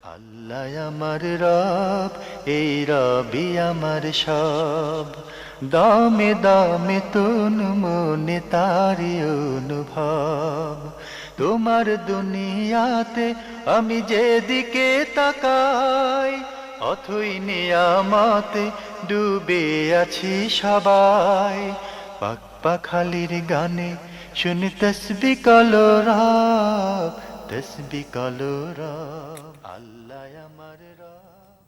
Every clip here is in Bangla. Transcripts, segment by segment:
আল্লাহ আমার রব, এই রবি আমার সব। দামে দামে তন মনে তারি অনুভব। তোমার দুনিয়াতে আমি যেদিকে তাকাই, অথই নিয়ামতে ডুবে আছি সবাই। পাক পাখালির গানে শুনি তসবি কলরব, তসবি কলরব। আল্লাহ আমার রব।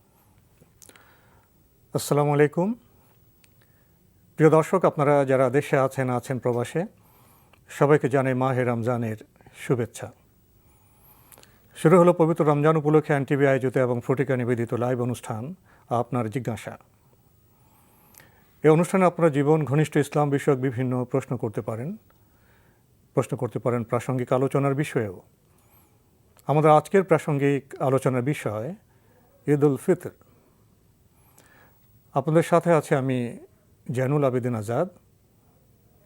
আসসালামু আলাইকুম। প্রিয় দর্শক, আপনারা যারা দেশে আছেন প্রবাসে, সবাইকে জানাই মাহে রমজানের শুভেচ্ছা। শুরু হলো পবিত্র রমজান উপলক্ষে এনটিভি আয়োজিত এবং ফটিকা নিবেদিত লাইভ অনুষ্ঠান আপনার জিজ্ঞাসা। এই অনুষ্ঠানে আপনারা জীবন ঘনিষ্ঠ ইসলাম বিষয়ক বিভিন্ন প্রশ্ন করতে পারেন প্রাসঙ্গিক আলোচনার বিষয়েও। আমাদের আজকের প্রাসঙ্গিক আলোচনার বিষয় ঈদ উল ফিতর। আপনাদের সাথে আছে আমি জয়নুল আবেদিন আজাদ।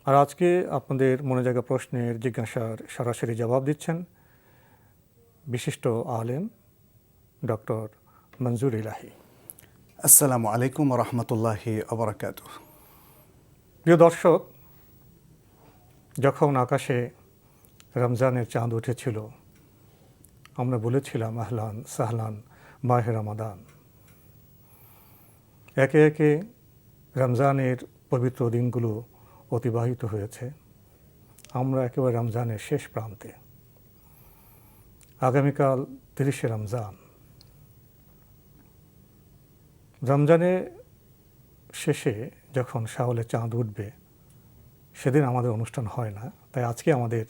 আর আজকে আপনাদের মনে জাগা প্রশ্নের জিজ্ঞাসার সরাসরি জবাব দিচ্ছেন বিশিষ্ট আলেম ডক্টর মনজুর ইলাহি। আসসালামু আলাইকুম রহমতুল্লাহি আবরাকাতুহ। প্রিয় দর্শক, যখন আকাশে রমজানের চাঁদ উঠেছিল, আমরা বলেছিলাম আহলান সাহলান মাহে রমাদান। একে একে রমজানের পবিত্র দিনগুলো অতিবাহিত হয়েছে। আমরা একেবারে রমজানের শেষ প্রান্তে। আগামীকাল 30শে রমজান। রমজানের শেষে যখন শাওলে চাঁদ উঠবে, সেদিন আমাদের অনুষ্ঠান হয় না। তাই আজকে আমাদের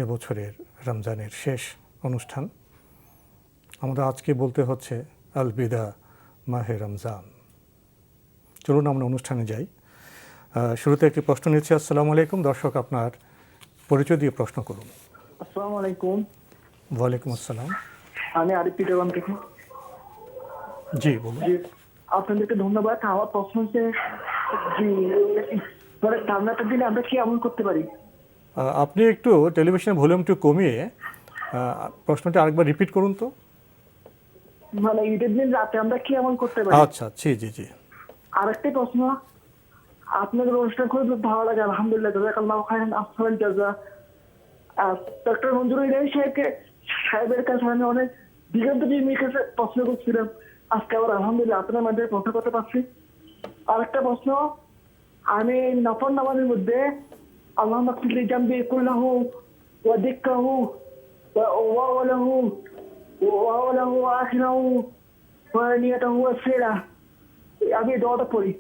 এবছরের রমজানের শেষ অনুষ্ঠান। আমাদের আজকে বলতে হচ্ছে আল বিদা মাহে রমজান। চলুন আমরা অনুষ্ঠানে যাই। শুরুতে একটি প্রশ্ন নিচ্ছি। আসসালামু আলাইকুম। দর্শক, আপনার পরিচয় দিয়ে প্রশ্ন করুন। আসসালামু আলাইকুম। ওয়ালাইকুম আসসালাম। আমি আরিফ পিটারগঞ্জ থেকে। জি বলুন। জি, আপনাদেরকে ধন্যবাদ। আমার প্রশ্ন হচ্ছে, জি, পরে ঠান্ডাটা দিলে আমরা কি আমল করতে পারি? আপনি একটু টেলিভিশনের ভলিউমটা কমিয়ে প্রশ্নটা আরেকবার রিপিট করুন তো। মানে ঈদের দিন রাতে আমরা কি আমল করতে পারি? আচ্ছা, জি জি জি। আরেকটা প্রশ্ন, আপনাদের অনুষ্ঠান খুব ভালো লাগে, আলহামদুলিল্লাহ, জাযাকাল্লাহু খাইরান আহসানাল জাযা। ডক্টর মনজুর ইলাহি সাহেবের কাছে আমি অনেক দিগন্ত দিয়ে কাছে প্রশ্ন করছিলাম। আজকে আবার আলহামদুলিল্লাহ আপনার মাধ্যমে প্রশ্ন করতে পারছি। আরেকটা প্রশ্ন, আমি নফল নামাজের মধ্যে আল্লাহুম্মা ফিরলি জামবি কুল্লাহু ওয়া দিক্কাহু ওয়া আওয়ালাহু ওয়া আখিরাহু ওয়া নিয়াতাহু ওয়া সিরা, আমি এই দোয়াটা পড়ি।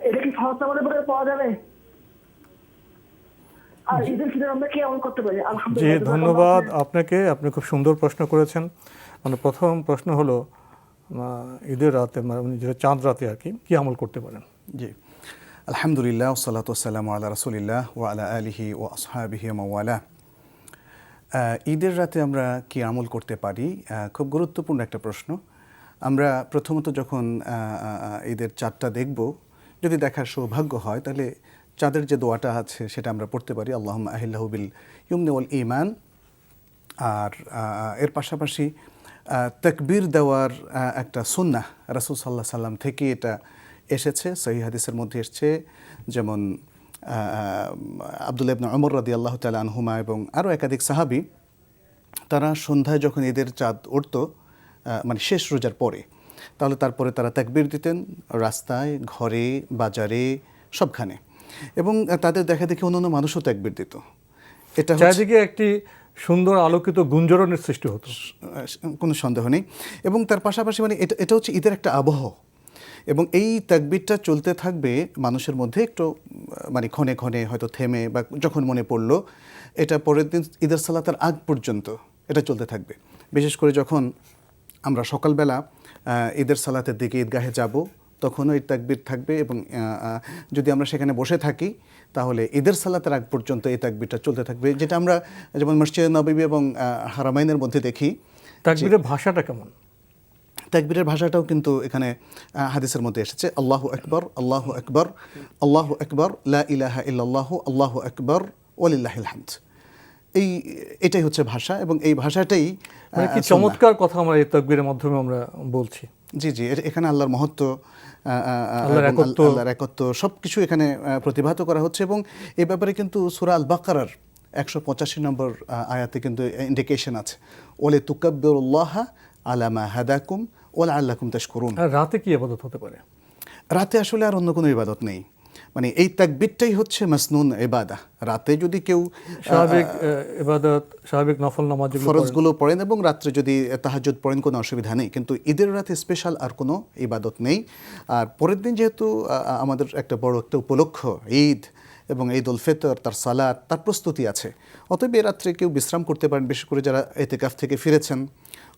এটা কি ফরজ নামাজের পরে পাওয়া যাবে? আর ঈদের ফিতর আমরা কি আমল করতে পারি? জি, আলহামদুলিল্লাহ, ধন্যবাদ আপনাকে। আপনি খুব সুন্দর প্রশ্ন করেছেন। মানে প্রথম প্রশ্ন হলো ঈদের রাতে, মানে যেটা চাঁদ রাতে আর কি আমল করতে পারেন? জি, আলহামদুলিল্লাহ, ওয়াসসালাতু ওয়াসসালামু আলা রাসূলিল্লাহ ওয়া আলা আলিহি ওয়া আসহাবিহি ওয়া মাওয়ালা। ঈদের রাতে আমরা কি আমল করতে পারি? খুব গুরুত্বপূর্ণ একটা প্রশ্ন। আমরা প্রথমত যখন ঈদের চাঁদটা দেখব, যদি দেখার সৌভাগ্য হয়, তাহলে চাঁদের যে দোয়াটা আছে সেটা আমরা পড়তে পারি, আল্লাহুম্মা আহিল্লাহু বিল ইয়ুমনি ওয়াল ঈমান। আর এর পাশাপাশি তাকবীর দেওয়ার একটা সুন্নাহ রাসূল সাল্লাল্লাহু আলাইহি সাল্লাম থেকে এটা এসেছে, সহিহ হাদিসের মধ্যে এসেছে। যেমন আব্দুল্লাহ ইবনে ওমর রাদিয়াল্লাহু তাআলা আনহুমা এবং আরও একাধিক সাহাবী, তারা সন্ধ্যায় যখন ঈদের চাঁদ উঠত, মানে শেষ রোজার পরে, তাহলে তারপরে তারা তাকবীর দিতেন রাস্তায়, ঘরে, বাজারে, সবখানে। এবং তাদের দেখা দেখি অন্যান্য মানুষও তাকবীর দিত। এটা চারিদিকে একটি সুন্দর আলোকিত গুঞ্জরণের সৃষ্টি হতো, কোনো সন্দেহ নেই। এবং তার পাশাপাশি মানে এটা হচ্ছে ঈদের একটা আবহ। এবং এই তাকবীরটা চলতে থাকবে মানুষের মধ্যে, একটু মানে ক্ষণে ক্ষণে হয়তো থেমে বা যখন মনে পড়লো, এটা পরের দিন ঈদের সালাতের আগ পর্যন্ত এটা চলতে থাকবে। বিশেষ করে যখন আমরা সকালবেলা ঈদের সালাতের দিকে ঈদগাহে যাব, তখনও এই তাকবীর থাকবে। এবং যদি আমরা সেখানে বসে থাকি, তাহলে ঈদের সালাতের আগ পর্যন্ত এই তাকবীরটা চলতে থাকবে, যেটা আমরা যেমন মসজিদে নববী এবং হারামাইনের মধ্যে দেখি। তাকবীরের ভাষাটা কেমন? তাকবীরের ভাষাটাও কিন্তু এখানে হাদিসের মধ্যে এসেছে, আল্লাহু আকবার, আল্লাহু আকবার, আল্লাহু আকবার, লা ইলাহা ইল্লাল্লাহু, আল্লাহু আকবার, ওয়ালিল্লাহিল হামদ। এটাই হচ্ছে ভাষা, এবং এই ভাষাটাই মানে কি সুন্নাহ। চমৎকার কথা আমরা এই তাকবীরের মাধ্যমে আমরা বলছি। জি জি, এখানে আল্লাহর মহত্ব, আল্লাহর এবং একত্ব। আল্লাহর একত্ব সবকিছু এখানে প্রতিভাত করা হচ্ছে। এবং এই ব্যাপারে কিন্তু সূরা আল বাকারার 185 নম্বর আয়াতে কিন্তু ইন্ডিকেশন আছে, ওলে তুকাব্বিরুল্লাহ আলা মা হাদাকুম ওয়া লাআল্লাকুম তাশকুরুন। আর রাতে কি ইবাদত হতে পারে? রাতে আসলে আর অন্য কোনো ইবাদত নেই, মানে এই তাকবীরটাই হচ্ছে মাসনুন ইবাদা। রাতে যদি কেউ স্বাভাবিক ইবাদত, স্বাভাবিক নফল নামাজ যেগুলো পড়েন, ফরজগুলো পড়েন এবং রাত্রে যদি তাহাজ্জুদ পড়েন, কোনো অসুবিধা নেই। কিন্তু ঈদের রাতে স্পেশাল আর কোনো ইবাদত নেই। আর পরের দিন যেহেতু আমাদের একটা বড় একটা উপলক্ষ ঈদ, এবং ঈদ উল ফিতর, তার সালাত, তার প্রস্তুতি আছে, অতএব এ রাত্রে কেউ বিশ্রাম করতে পারেন, বিশেষ করে যারা ইতিকাফ থেকে ফিরেছেন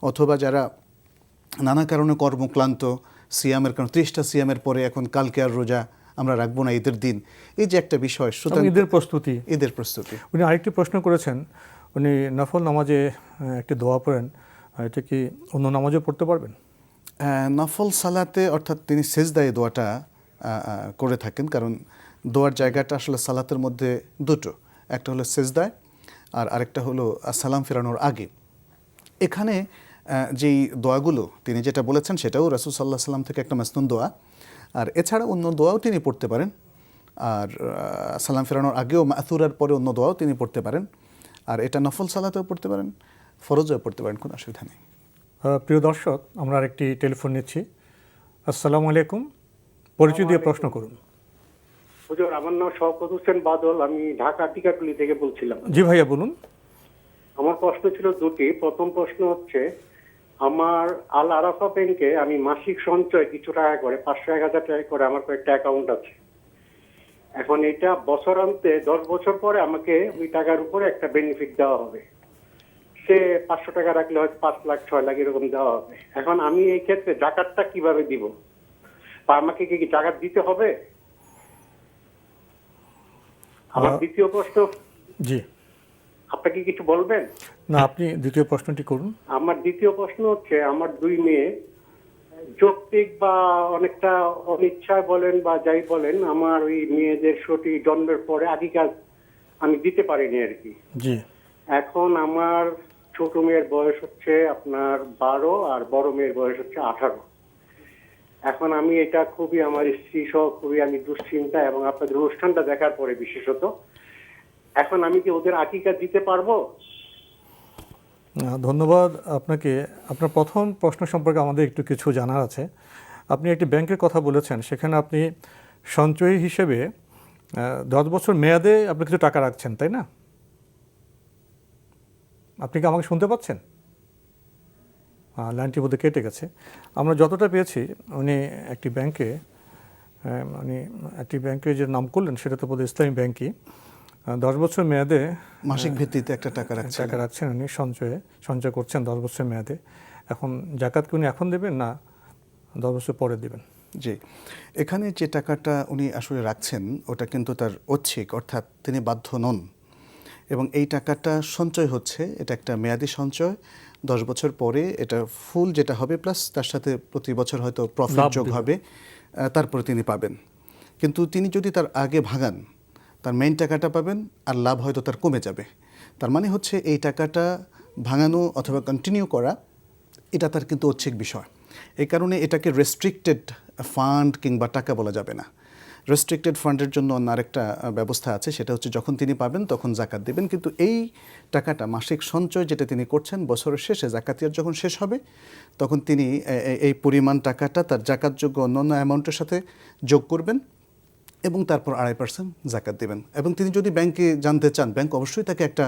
অথবা যারা নানা কারণে কর্মক্লান্ত, সিয়ামের কারণ 30টা সিয়ামের পরে এখন কালকে আর রোজা আমরা রাখবো না ঈদের দিন, এই যে একটা বিষয়, সুতরাং ঈদের প্রস্তুতি। ঈদের প্রস্তুতি। উনি আরেকটি প্রশ্ন করেছেন, উনি নফল নামাজে একটি দোয়া পড়েন, এটা কি অন্য নামাজও পড়তে পারবেন? নফল সালাতে, অর্থাৎ তিনি সেজদায় দোয়াটা করে থাকেন, কারণ দোয়ার জায়গাটা আসলে সালাতের মধ্যে দুটো, একটা হলো সেজদায় আর আরেকটা হলো সালাম ফেরানোর আগে। এখানে যেই দোয়াগুলো তিনি যেটা বলেছেন সেটাও রাসূল সাল্লাল্লাহু আলাইহি সাল্লাম থেকে একটা মাসনুন দোয়া, আর এছাড়া অন্য দোয়াও তিনি পড়তে পারেন। আর সালাম ফেরানোর আগেও মাথুরার পরে অন্য দোয়াও তিনি পড়তে পারেন। আর এটা নফল সালাতেও পড়তে পারেন, ফরজেও পড়তে পারেন, কোনো অসুবিধা নেই। প্রিয় দর্শক, আমরা আরেকটি টেলিফোন নিচ্ছি। আসসালামু আলাইকুম, পরিচয় দিয়ে প্রশ্ন করুন। হুজুর, আমার নাম শওকত হোসেন বাদল, আমি ঢাকা টিকাটুলি থেকে বলছিলাম। জি ভাইয়া বলুন। আমার প্রশ্ন ছিল দুটি। প্রথম প্রশ্ন হচ্ছে, আমার আল আরাফা ব্যাংকে আমি মাসিক সঞ্চয় কিছু টাকা করে 500-1000 টাকা করে আমার কয়েকটা অ্যাকাউন্ট আছে। এখন এটা বছরান্তে 10 বছর পরে আমাকে ওই টাকার উপরে একটা বেনিফিট দেওয়া হবে। সে 500 টাকা রাখলে হয়তো 5 লাখ 6 লাখ এরকম দেওয়া হবে। এখন আমি এই ক্ষেত্রে জাকাতটা কিভাবে দিব, বা আমাকে কি জাকাত দিতে হবে? আমার দ্বিতীয় প্রশ্ন, জি, আপনাকে কিছু বলবেন? না, আপনি দ্বিতীয় প্রশ্নটি করুন। আমার দ্বিতীয় প্রশ্ন হচ্ছে, আমার 2 মেয়ে যৌক্তিক বা অনেকটা অনিচ্ছায় বলেন বা যাই বলেন, আমার ওই মেয়েদের সঠিক জন্মের পরে আকিকা আমি দিতে পারিনি আর কি। জি, এখন আমার ছোট মেয়ের বয়স হচ্ছে আপনার 12 আর বড় মেয়ের বয়স হচ্ছে 18। এখন আমি এটা খুবই, আমার স্ত্রী সহ খুবই আমি দুশ্চিন্তা, এবং আপনাদের অনুষ্ঠানটা দেখার পরে বিশেষত, এখন আমি কি ওদের আকিকা দিতে পারবো? ধন্যবাদ আপনাকে। আপনার প্রথম প্রশ্ন সম্পর্কে আমাদের একটু কিছু জানার আছে। আপনি একটি ব্যাংকের কথা বলেছেন, সেখানে আপনি সঞ্চয়ী হিসেবে 10 বছর মেয়াদে আপনি কিছু টাকা রাখছেন, তাই না? আপনি কি আমাকে শুনতে পাচ্ছেন? লাইনটি বোধহয় কেটে গেছে। আমরা যতটা পেয়েছি, উনি একটি ব্যাংকে, মানে একটি ব্যাংকে যে নাম করলেন সেটা তো বোধহয় ইসলামী ব্যাংকই, 10 বছর মেয়াদে মাসিক ভিত্তিতে একটা টাকা রাখছেন উনি, সঞ্চয় করছেন 10 বছর মেয়াদে। এখন জাকাত কি উনি এখন দেবেন না 10 বছর পরে দেবেন? জি, এখানে যে টাকাটা উনি আসলে রাখছেন ওটা কিন্তু তার ঐচ্ছিক, অর্থাৎ তিনি বাধ্য নন, এবং এই টাকাটা সঞ্চয় হচ্ছে, এটা একটা মেয়াদি সঞ্চয়। 10 বছর পরে এটা ফুল যেটা হবে, প্লাস তার সাথে প্রতি বছর হয়তো প্রফিট যোগ হবে, তারপরে তিনি পাবেন। কিন্তু তিনি যদি তার আগে ভাগান, তার মেইন টাকাটা পাবেন, আর লাভ হয়তো তার কমে যাবে। তার মানে হচ্ছে এই টাকাটা ভাঙানো অথবা কন্টিনিউ করা, এটা তার কিন্তু ঐচ্ছিক বিষয়। এই কারণে এটাকে রেস্ট্রিক্টেড ফান্ড কিংবা টাকা বলা যাবে না। রেস্ট্রিক্টেড ফান্ডের জন্য অন্য আরেকটা ব্যবস্থা আছে, সেটা হচ্ছে যখন তিনি পাবেন তখন জাকাত দেবেন। কিন্তু এই টাকাটা মাসিক সঞ্চয় যেটা তিনি করছেন, বছরের শেষে জাকাতিয়ার যখন শেষ হবে তখন তিনি এই পরিমাণ টাকাটা তার জাকাতযোগ্য অন্যান্য অ্যামাউন্টের সাথে যোগ করবেন এবং তারপর 2.5% জাকাত দেবেন। এবং তিনি যদি ব্যাংকে জানতে চান, ব্যাংক অবশ্যই তাকে একটা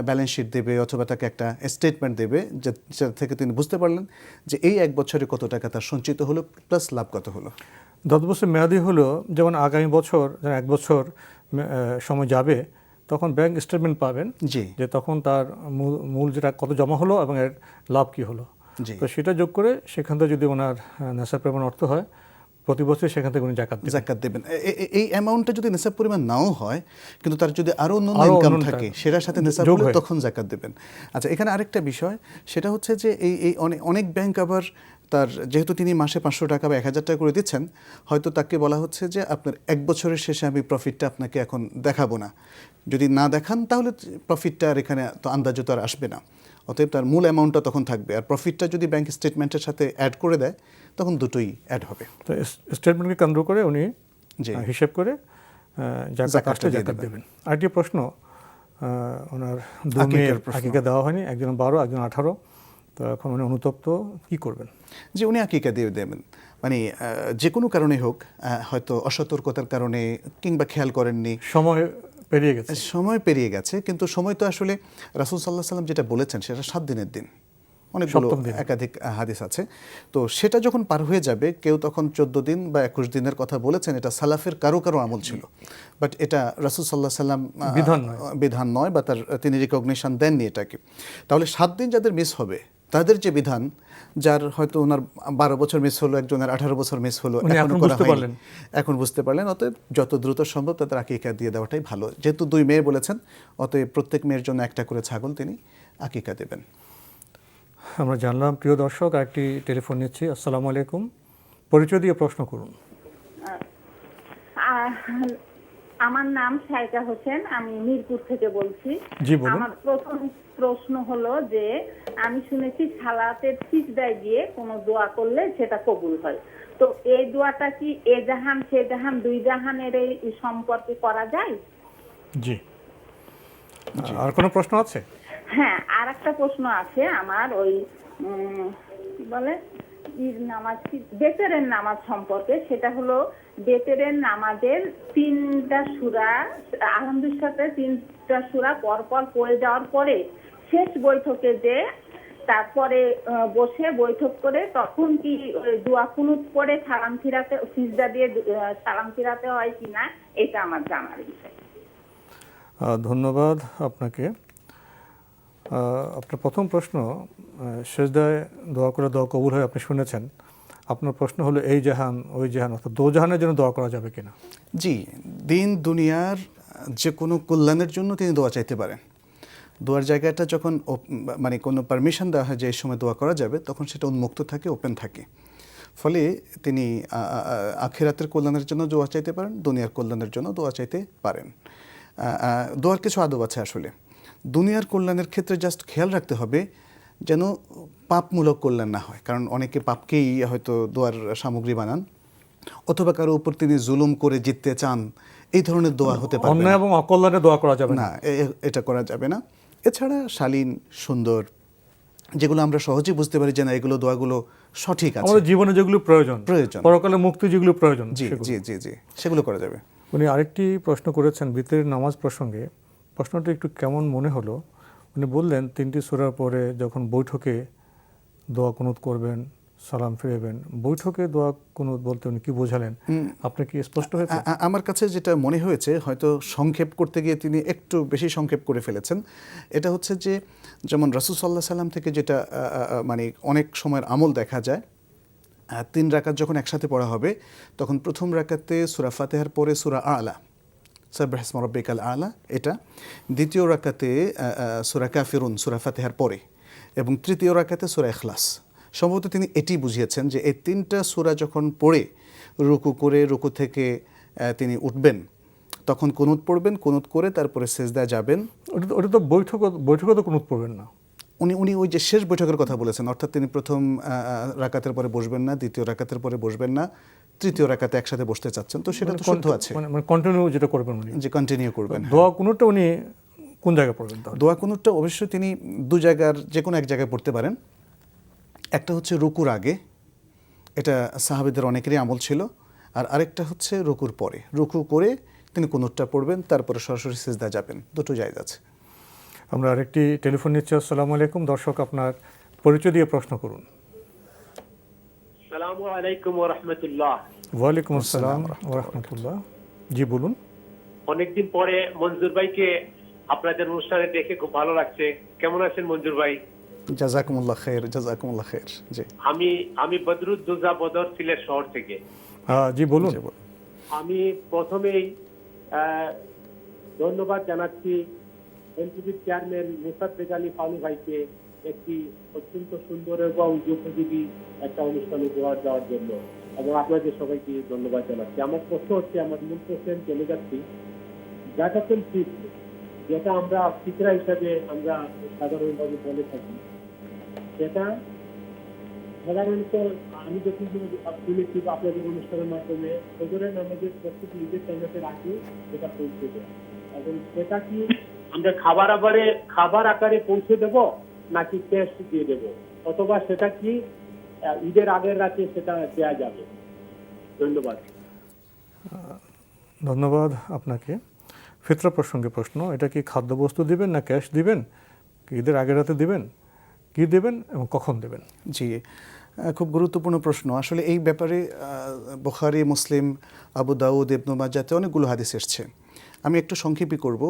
ব্যালেন্স শিট দেবে অথবা তাকে একটা স্টেটমেন্ট দেবে, যেটা থেকে তিনি বুঝতে পারলেন যে এই 1 বছরে কত টাকা তার সঞ্চিত হলো, প্লাস লাভ কত হলো। 10 বছর মেয়াদি হলো, যেমন আগামী বছর 1 বছর সময় যাবে, তখন ব্যাংক স্টেটমেন্ট পাবেন, জি, যে তখন তার মূল যেটা কত জমা হলো এবং এর লাভ কি হলো। জি, তো সেটা যোগ করে সেখান থেকে যদি ওনার নেশার পরিমাণ অর্থ হয়, প্রতি বছর সেখান থেকে উনি জাকাত দেবেন। এই অ্যামাউন্টটা যদি নেশাব পরিমাণ নাও হয়, কিন্তু তার যদি আরও অন্য ইনকাম থাকে সেটার সাথে নেশাব হলে তখন জাকাত দেবেন। আচ্ছা, এখানে আরেকটা বিষয়, সেটা হচ্ছে যে এই অনেক ব্যাংক আবার তার যেহেতু তিনি মাসে 500 টাকা বা 1000 টাকা করে দিচ্ছেন, হয়তো তাকে বলা হচ্ছে যে আপনার 1 বছরের শেষে আমি প্রফিটটা আপনাকে এখন দেখাবো না, যদি না দেখান তাহলে প্রফিটটা আর এখানে তো আন্দাজে তো আর আসবে না, অতএব তার মূল অ্যামাউন্টটা তখন থাকবে, আর প্রফিটটা যদি ব্যাংক স্টেটমেন্টের সাথে অ্যাড করে দেয় তখন দুটোই অ্যাড হবে। তো স্টেটমেন্টকে কেন্দ্র করে উনি জি। হিসেব করে জাকাত জাকাতটা আসলে দিয়ে জাকাত দেবেন। দেবেন। আরেকটি প্রশ্ন, ওনার দু আকিকার মেয়ের প্রশ্ন। আকিকা দেওয়া হয়নি, একজন 12 একজন 18, তো এখন উনি অনুতপ্ত, কি করবেন? যে উনি আকিকা দিয়ে দেবেন, মানে যে কোনো কারণে হোক, হয়তো অসতর্কতার কারণে কিংবা খেয়াল করেননি, সময় পেরিয়ে গেছে। সময় পেরিয়ে গেছে, কিন্তু সময় তো আসলে রাসূল সাল্লাল্লাহু আলাইহি সাল্লাম যেটা বলেছেন সেটা 7 দিনের দিন, অনেকগুলো সপ্তম দিন। একাধিক হাদিস আছে। তো সেটা যখন পার হয়ে যাবে, কেউ তখন 14 দিন বা 21 দিনের কথা বলেছেন, এটা সালাফের কারো কারো আমল ছিল, বাট এটা রাসূল সাল্লাল্লাহু আলাইহি সাল্লাম বিধান নয়, বা তিনি রিকগনিশন দেননি এটাকে। তাহলে 7 দিন যাদের মিস হবে তাদের যে বিধান, যার হয়তো ওনার 12 বছর মিস হলো, একজনের 18 বছর মিস হলো, উনি এখনো এখন করা বুঝতে হয়নি, পারলেন। এখন বুঝতে পারলেন, অতএব যত দ্রুত সম্ভব তাদের আকিকা দিয়ে দেওয়াটাই ভালো। যেহেতু 2 মেয়ে বলেছেন, অতএব প্রত্যেক মেয়ের জন্য একটা করে ছাগল তিনি আকিকা দেবেন। আমরা জানলাম। প্রিয় দর্শক, আরেকটি টেলিফোন নিচ্ছি। আসসালামু আলাইকুম, পরিচয় দিয়ে প্রশ্ন করুন। আমার নাম শাইকা হোসেন, আমি মিরপুর থেকে বলছি। জি, বলুন। আমার প্রথম প্রশ্ন হলো যে আমি শুনেছি সালাতের সিজদায় গিয়ে কোনো দোয়া করলে সেটা কবুল হয়, তো এই দোয়াটা কি এ জাহান সে জাহান 2 জাহানের এই সম্পর্কে করা যায়? জি, আর কোনো প্রশ্ন আছে? হ্যাঁ, আর একটা প্রশ্ন আছে আমার, ওই কি বলে নামাজ, বেতেরের নামাজ সম্পর্কে। সেটা হলো বেতেরের নামাজের 3টা সূরা, আলহামদুলিল্লাহর সাথে 3টা সূরা পরপর পড়ে যাওয়ার পরে শেষ বৈঠকে যে তারপরে বসে বৈঠক করে তখন কি দোয়া কুনুত পড়ে সালাম ফিরাতে, সিজদা দিয়ে সালাম ফিরাতে হয় কিনা, এটা আমার জানার বিষয়। ধন্যবাদ আপনাকে। আপনার প্রথম প্রশ্ন, সেজদায় দোয়া করে দোয়া কবুল হয়, আপনি শুনেছেন। আপনার প্রশ্ন হলো এই জাহান ওই জাহান, অর্থাৎ দোজাহানের জন্য দোয়া করা যাবে কিনা? জি, দিন দুনিয়ার যে কোনো কল্যাণের জন্য তিনি দোয়া চাইতে পারেন। দোয়ার জায়গাটা যখন মানে কোনো পারমিশন দেওয়া হয় যে এই সময় দোয়া করা যাবে, তখন সেটা উন্মুক্ত থাকে, ওপেন থাকে। ফলে তিনি আখিরাতের কল্যাণের জন্য দোয়া চাইতে পারেন, দুনিয়ার কল্যাণের জন্য দোয়া চাইতে পারেন। দোয়ার কিছু আদব আছে আসলে। দুনিয়ার কল্যাণের ক্ষেত্রে জাস্ট খেয়াল রাখতে হবে যেন পাপমূলক কল্যাণ না হয়, কারণ অনেকে পাপকেই হয়তো দোয়ার সামগ্রী বানান, অথবা কারো উপর তিনি জুলুম করে জিততে চান, এই ধরনের দোয়া হতে পারে অন্যায় এবং অকল্যাণে দোয়া করা যাবে না, না, এটা করা যাবে না। এছাড়া শালীন সুন্দর যেগুলো আমরা সহজেই বুঝতে পারি যে না এগুলো দোয়াগুলো সঠিক আছে, আমাদের জীবনে যেগুলো প্রয়োজন, পরকালে মুক্তি যেগুলো প্রয়োজন, জি জি জি জি সেগুলো করা যাবে। উনি আরেকটি প্রশ্ন করেছেন বিতরের নামাজ প্রসঙ্গে। প্রশ্নটি একটু কেমন মনে হলো। উনি বললেন 3টি সূরার পরে যখন বৈঠকে দোয়া কুনুত করবেন, সালাম ফিরাবেন। বৈঠকে দোয়া কুনুত বলতে উনি কি বোঝালেন, আপনার কি স্পষ্ট হয়েছে? আমার কাছে যেটা মনে হয়েছে, হয়তো সংক্ষেপ করতে গিয়ে তিনি একটু বেশি সংক্ষেপ করে ফেলেছেন। এটা হচ্ছে যে যেমন রাসূল সাল্লাল্লাহু আলাইহি সাল্লাম থেকে যেটা মানে অনেক সময়ের আমল দেখা যায়, 3 রাকাত যখন একসাথে পড়া হবে তখন প্রথম রাকাতে সূরা ফাতিহার পরে সূরা আলা, সাব্বিহ ইসমা রাব্বিকাল আলা, এটা দ্বিতীয় রাকাতে সূরা কাফিরুন সূরা ফাতিহার পরে, এবং তৃতীয় রাকাতে সূরা ইখলাস। সম্ভবত তিনি এটি বুঝিয়েছেন যে এই 3টা সূরা যখন পড়ে রুকু করে রুকু থেকে তিনি উঠবেন, তখন কুনুত পড়বেন, কুনুত করে তারপরে সিজদায় যাবেন। ওটা তো বৈঠকে তো কুনুত পড়বেন না। উনি ওই যে শেষ বৈঠকের কথা বলেছেন, অর্থাৎ তিনি প্রথম রাকাতের পরে বসবেন না, দ্বিতীয় রাকাতের পরে বসবেন না, তৃতীয় রাকাতে একসাথে বসতে চাচ্ছেন, তো সেটা তো শুদ্ধ আছে, মানে কন্টিনিউ যেটা করবেন উনি, যে কন্টিনিউ করবেন। দোয়া কুনুতটা উনি কোন জায়গায় পড়বেন? দোয়া কুনুতটা অবশ্যই তিনি 2 জায়গার যে কোনো এক জায়গায় পড়তে পারেন। একটা হচ্ছে রুকুর আগে, এটা সাহাবীদের অনেকেরই আমল ছিল, আর আরেকটা হচ্ছে রুকুর পরে। রুকু করে তিনি কুনুতটা পড়বেন, তারপরে সরাসরি সিজদা যাবেন, দুটো জায়েজ আছে। আমরা আরেকটি টেলিফোন নিচ্ছি। আসসালামু আলাইকুম, দর্শক আপনার পরিচয় দিয়ে প্রশ্ন করুন। আসসালামু আলাইকুম ওয়া রাহমাতুল্লাহ। ওয়ালাইকুম আসসালাম ওয়া রাহমাতুল্লাহ। জি বলুন। অনেকদিন পরে মঞ্জুর ভাইকে আপনাদের অনুষ্ঠানে দেখে খুব ভালো লাগছে। কেমন আছেন মঞ্জুর ভাই? জাযাকুমুল্লাহ খাইর, জাযাকুমুল্লাহ খাইর। জি, আমি বদরুদ্দোজা বদর সিলেট শহর থেকে। জি বলুন। আমি প্রথমেই ধন্যবাদ জানাচ্ছি এনটিভির চেয়ারম্যান মুসাদ্দেক আলী ফালু ভাইকে একটি অত্যন্ত সুন্দর এবং উপযোগী একটা অনুষ্ঠান উপহার দেওয়ার জন্য, এবং আপনাদের সবাইকে ধন্যবাদ জানাচ্ছি। আমার প্রশ্ন হচ্ছে, আমার মূল প্রশ্ন চলে যাচ্ছি, জাকাতুল ফিতর, যেটা আমরা ফিতরা হিসাবে আমরা সাধারণভাবে বলে থাকি, সেটা সাধারণত আমি যখন শুনেছি আপনাদের অনুষ্ঠানের মাধ্যমে ফজরের নামাজের প্রস্তুতি ঈদের নামাজের আগে সেটা পৌঁছে দেয়, এবং সেটা কি আমরা খাবার আকারে পৌঁছে দেব নাকি ক্যাশ দিয়ে দেব, অথবা সেটা কি ঈদের আগের রাতে সেটা দেওয়া যাবে? ধন্যবাদ। ধন্যবাদ আপনাকে। ফিতরা প্রসঙ্গে প্রশ্ন, এটা কি খাদ্যবস্তু দিবেন না ক্যাশ দিবেন, ঈদের আগের রাতে দিবেন, কি দেবেন এবং কখন দেবেন? জি, খুব গুরুত্বপূর্ণ প্রশ্ন। আসলে এই ব্যাপারে বুখারী, মুসলিম, আবু দাউদ, ইবনু মাজাতে অনেকগুলো হাদিস এসছে। আমি একটু সংক্ষেপই করব।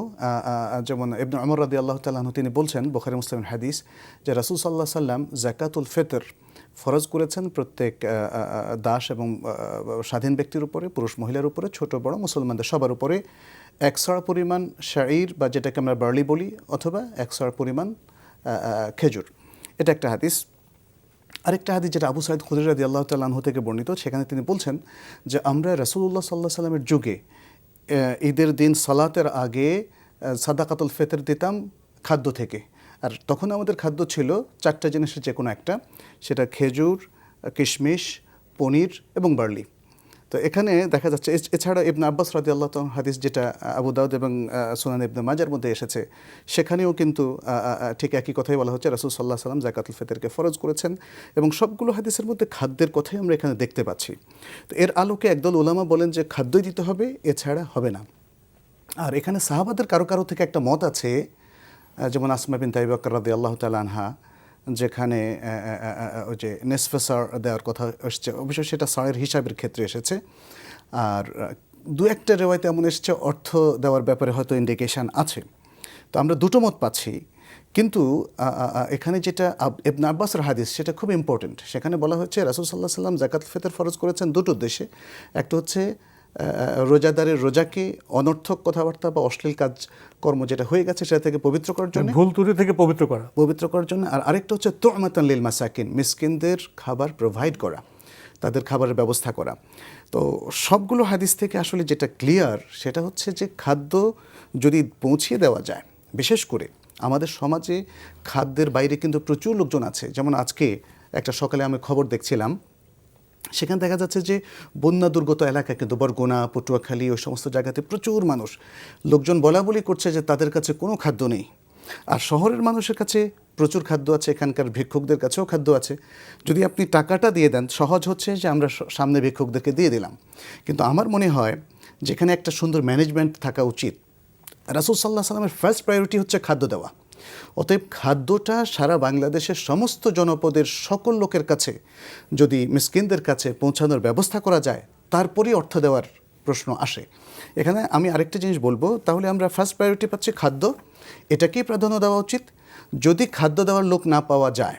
যেমন ইবনু উমর রাদিয়াল্লাহু তাআলা আনহু তিনি বলছেন, বুখারী মুসলিমের হাদিস, যে রাসূল সাল্লাল্লাহু আলাইহি সাল্লাম যাকাতুল ফিতর ফরজ করেছেন প্রত্যেক দাস এবং স্বাধীন ব্যক্তির উপরে, পুরুষ মহিলার উপরে, ছোট বড় মুসলমানদের সবার উপরে 1 সর পরিমাণ শাঈর বা যেটাকে আমরা বার্লি বলি, অথবা 1 সর পরিমাণ খেজুর। এটা একটা হাদিস। আরেকটা হাদিস যেটা আবু সাঈদ খুদরি রাদিয়াল্লাহু তাআলা আনহু থেকে বর্ণিত, সেখানে তিনি বলছেন যে আমরা রাসূলুল্লাহ সাল্লাল্লাহু আলাইহি সাল্লামের যুগে ঈদের দিন সালাতের আগে সাদাকাতুল ফিতর দিতাম খাদ্য থেকে। আর তখন আমাদের খাদ্য ছিল 4টা জিনিসের যে কোনো একটা, সেটা খেজুর, কিশমিশ, পনির এবং বার্লি। তো এখানে দেখা যাচ্ছে, এছাড়া ইবনে আব্বাস রাদিয়াল্লাহু তাআলা হাদিস যেটা আবু দাউদ এবং সুনান ইবনে মাজার মধ্যে এসেছে, সেখানেও কিন্তু ঠিক একই কথাই বলা হচ্ছে, রাসূল সাল্লাল্লাহু আলাইহি সাল্লাম যাকাতুল ফিতরকে ফরজ করেছেন, এবং সবগুলো হাদিসের মধ্যে খাদ্যের কথাই আমরা এখানে দেখতে পাচ্ছি। তো এর আলোকে একদল উলামা বলেন যে খাদ্যই দিতে হবে, এছাড়া হবে না। আর এখানে সাহাবাদের কারো কারো থেকে একটা মত আছে, যেমন আসমা বিনতে আবি বকর রাদিয়াল্লাহু তাআলা আনহা, যেখানে ওই যে নিসফে সার দেওয়ার কথা এসছে, অবশ্যই সেটা সারের হিসাবের ক্ষেত্রে এসেছে। আর দু একটা রেওয়ায়তে এমন এসেছে অর্থ দেওয়ার ব্যাপারে হয়তো ইন্ডিকেশন আছে। তো আমরা দুটো মত পাচ্ছি, কিন্তু এখানে যেটা ইবনে আব্বাসের হাদিস, সেটা খুব ইম্পর্টেন্ট। সেখানে বলা হচ্ছে রাসূল সাল্লাল্লাহু আলাইহি সাল্লাম যাকাতুল ফিতর ফরজ করেছেন দুটো উদ্দেশ্যে। একটা হচ্ছে রোজাদারের রোজাকে অনর্থক কথাবার্তা বা অশ্লীল কাজ কর্ম যেটা হয়ে গেছে সেটা থেকে পবিত্র করার জন্য, ভুল ত্রুটি থেকে পবিত্র করার জন্য। আর আরেকটা হচ্ছে তু'মাতান লিল মাসাকিন, মিসকিনদের খাবার প্রোভাইড করা, তাদের খাবারের ব্যবস্থা করা। তো সবগুলো হাদিস থেকে আসলে যেটা ক্লিয়ার, সেটা হচ্ছে যে খাদ্য যদি পৌঁছিয়ে দেওয়া যায়, বিশেষ করে আমাদের সমাজে খাদ্যের বাইরে কিন্তু প্রচুর লোকজন আছে। যেমন আজকে একটা সকালে আমি খবর দেখছিলাম, সেখানে দেখা যাচ্ছে যে বন্যা দুর্গত এলাকা, কিন্তু বরগুনা, পটুয়াখালী, ওই সমস্ত জায়গাতে প্রচুর মানুষ, লোকজন বলাবলি করছে যে তাদের কাছে কোনো খাদ্য নেই। আর শহরের মানুষের কাছে প্রচুর খাদ্য আছে, এখানকার ভিক্ষুকদের কাছেও খাদ্য আছে। যদি আপনি টাকাটা দিয়ে দেন, সহজ হচ্ছে যে আমরা সামনে ভিক্ষুকদেরকে দিয়ে দিলাম। কিন্তু আমার মনে হয় যেখানে একটা সুন্দর ম্যানেজমেন্ট থাকা উচিত। রাসূল সাল্লাল্লাহু আলাইহি সাল্লামের ফার্স্ট প্রায়োরিটি হচ্ছে খাদ্য দেওয়া। অতএব খাদ্যটা সারা বাংলাদেশের সমস্ত জনপদের সকল লোকের কাছে, যদি মিসকিনদের কাছে পৌঁছানোর ব্যবস্থা করা যায়, তারপরেই অর্থ দেওয়ার প্রশ্ন আসে। এখানে আমি আরেকটা জিনিস বলবো, তাহলে আমরা ফার্স্ট প্রায়োরিটি পাচ্ছি খাদ্য, এটাকেই প্রাধান্য দেওয়া উচিত। যদি খাদ্য দেওয়ার লোক না পাওয়া যায়,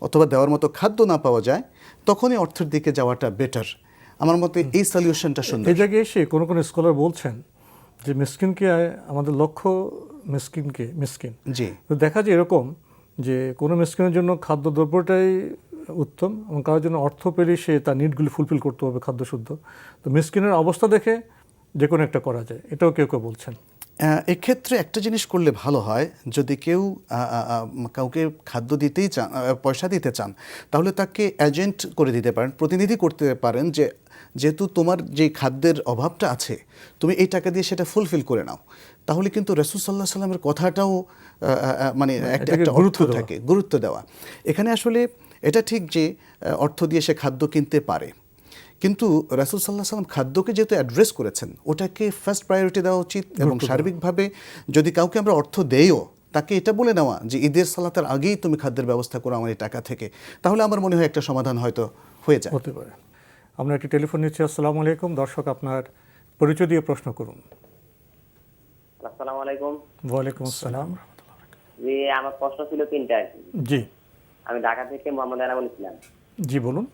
অথবা দেওয়ার মতো খাদ্য না পাওয়া যায়, তখনই অর্থের দিকে যাওয়াটা বেটার। আমার মতে এই সলিউশনটা সুন্দর। এই জায়গায় এসে কোনো স্কলার বলছেন যে মিসকিনকে, আমাদের লক্ষ্য মিসকিন। জি, তো দেখা যায় এরকম যে কোনো মিসকিনের জন্য খাদ্যদ্রব্যটাই উত্তম, এবং কারোর জন্য অর্থ পেলে সে তার নিডগুলি ফুলফিল করতে হবে খাদ্যশুদ্ধ। তো মিসকিনের অবস্থা দেখে যে কোনো একটা করা যায়, এটাও কেউ কেউ বলছেন। এক্ষেত্রে একটা জিনিস করলে ভালো হয়, যদি কেউ কাউকে খাদ্য দিতেই চান, পয়সা দিতে চান, তাহলে তাকে এজেন্ট করে দিতে পারেন, প্রতিনিধি করতে পারেন, যে যেহেতু তোমার যে খাদ্যের অভাবটা আছে, তুমি এই টাকা দিয়ে সেটা ফুলফিল করে নাও। তাহলে কিন্তু রাসূল সাল্লাল্লাহু আলাইহি সাল্লামের কথাটাও মানে একটা অর্থ থাকে, গুরুত্ব দেওয়া। এখানে আসলে এটা ঠিক যে অর্থ দিয়ে সে খাদ্য কিনতে পারে, কিন্তু রাসূল সাল্লাল্লাহু আলাইহি সাল্লাম খাদ্যকে যেহেতু অ্যাড্রেস করেছেন, ওটাকে ফার্স্ট প্রায়োরিটি দেওয়া উচিত। এবং সার্বিকভাবে যদি কাউকে আমরা অর্থ দেইও, তাকে এটা বলে নেওয়া যে ঈদের সালাতের আগেই তুমি খাদ্যের ব্যবস্থা করো আমার এই টাকা থেকে, তাহলে আমার মনে হয় একটা সমাধান হয়তো হয়ে যায়। হতে পারে। আমরা একটি টেলিফোন নিচ্ছি। আসসালামু আলাইকুম। দর্শক, আপনার পরিচয় দিয়ে প্রশ্ন করুন। আসসালামু আলাইকুম। ওয়ালাইকুম আসসালাম। জি, আমার প্রশ্ন ছিল 3টা আর কি। জি, আমি ঢাকা থেকে মোহাম্মদ আনা বলছিলাম। জি বলুন।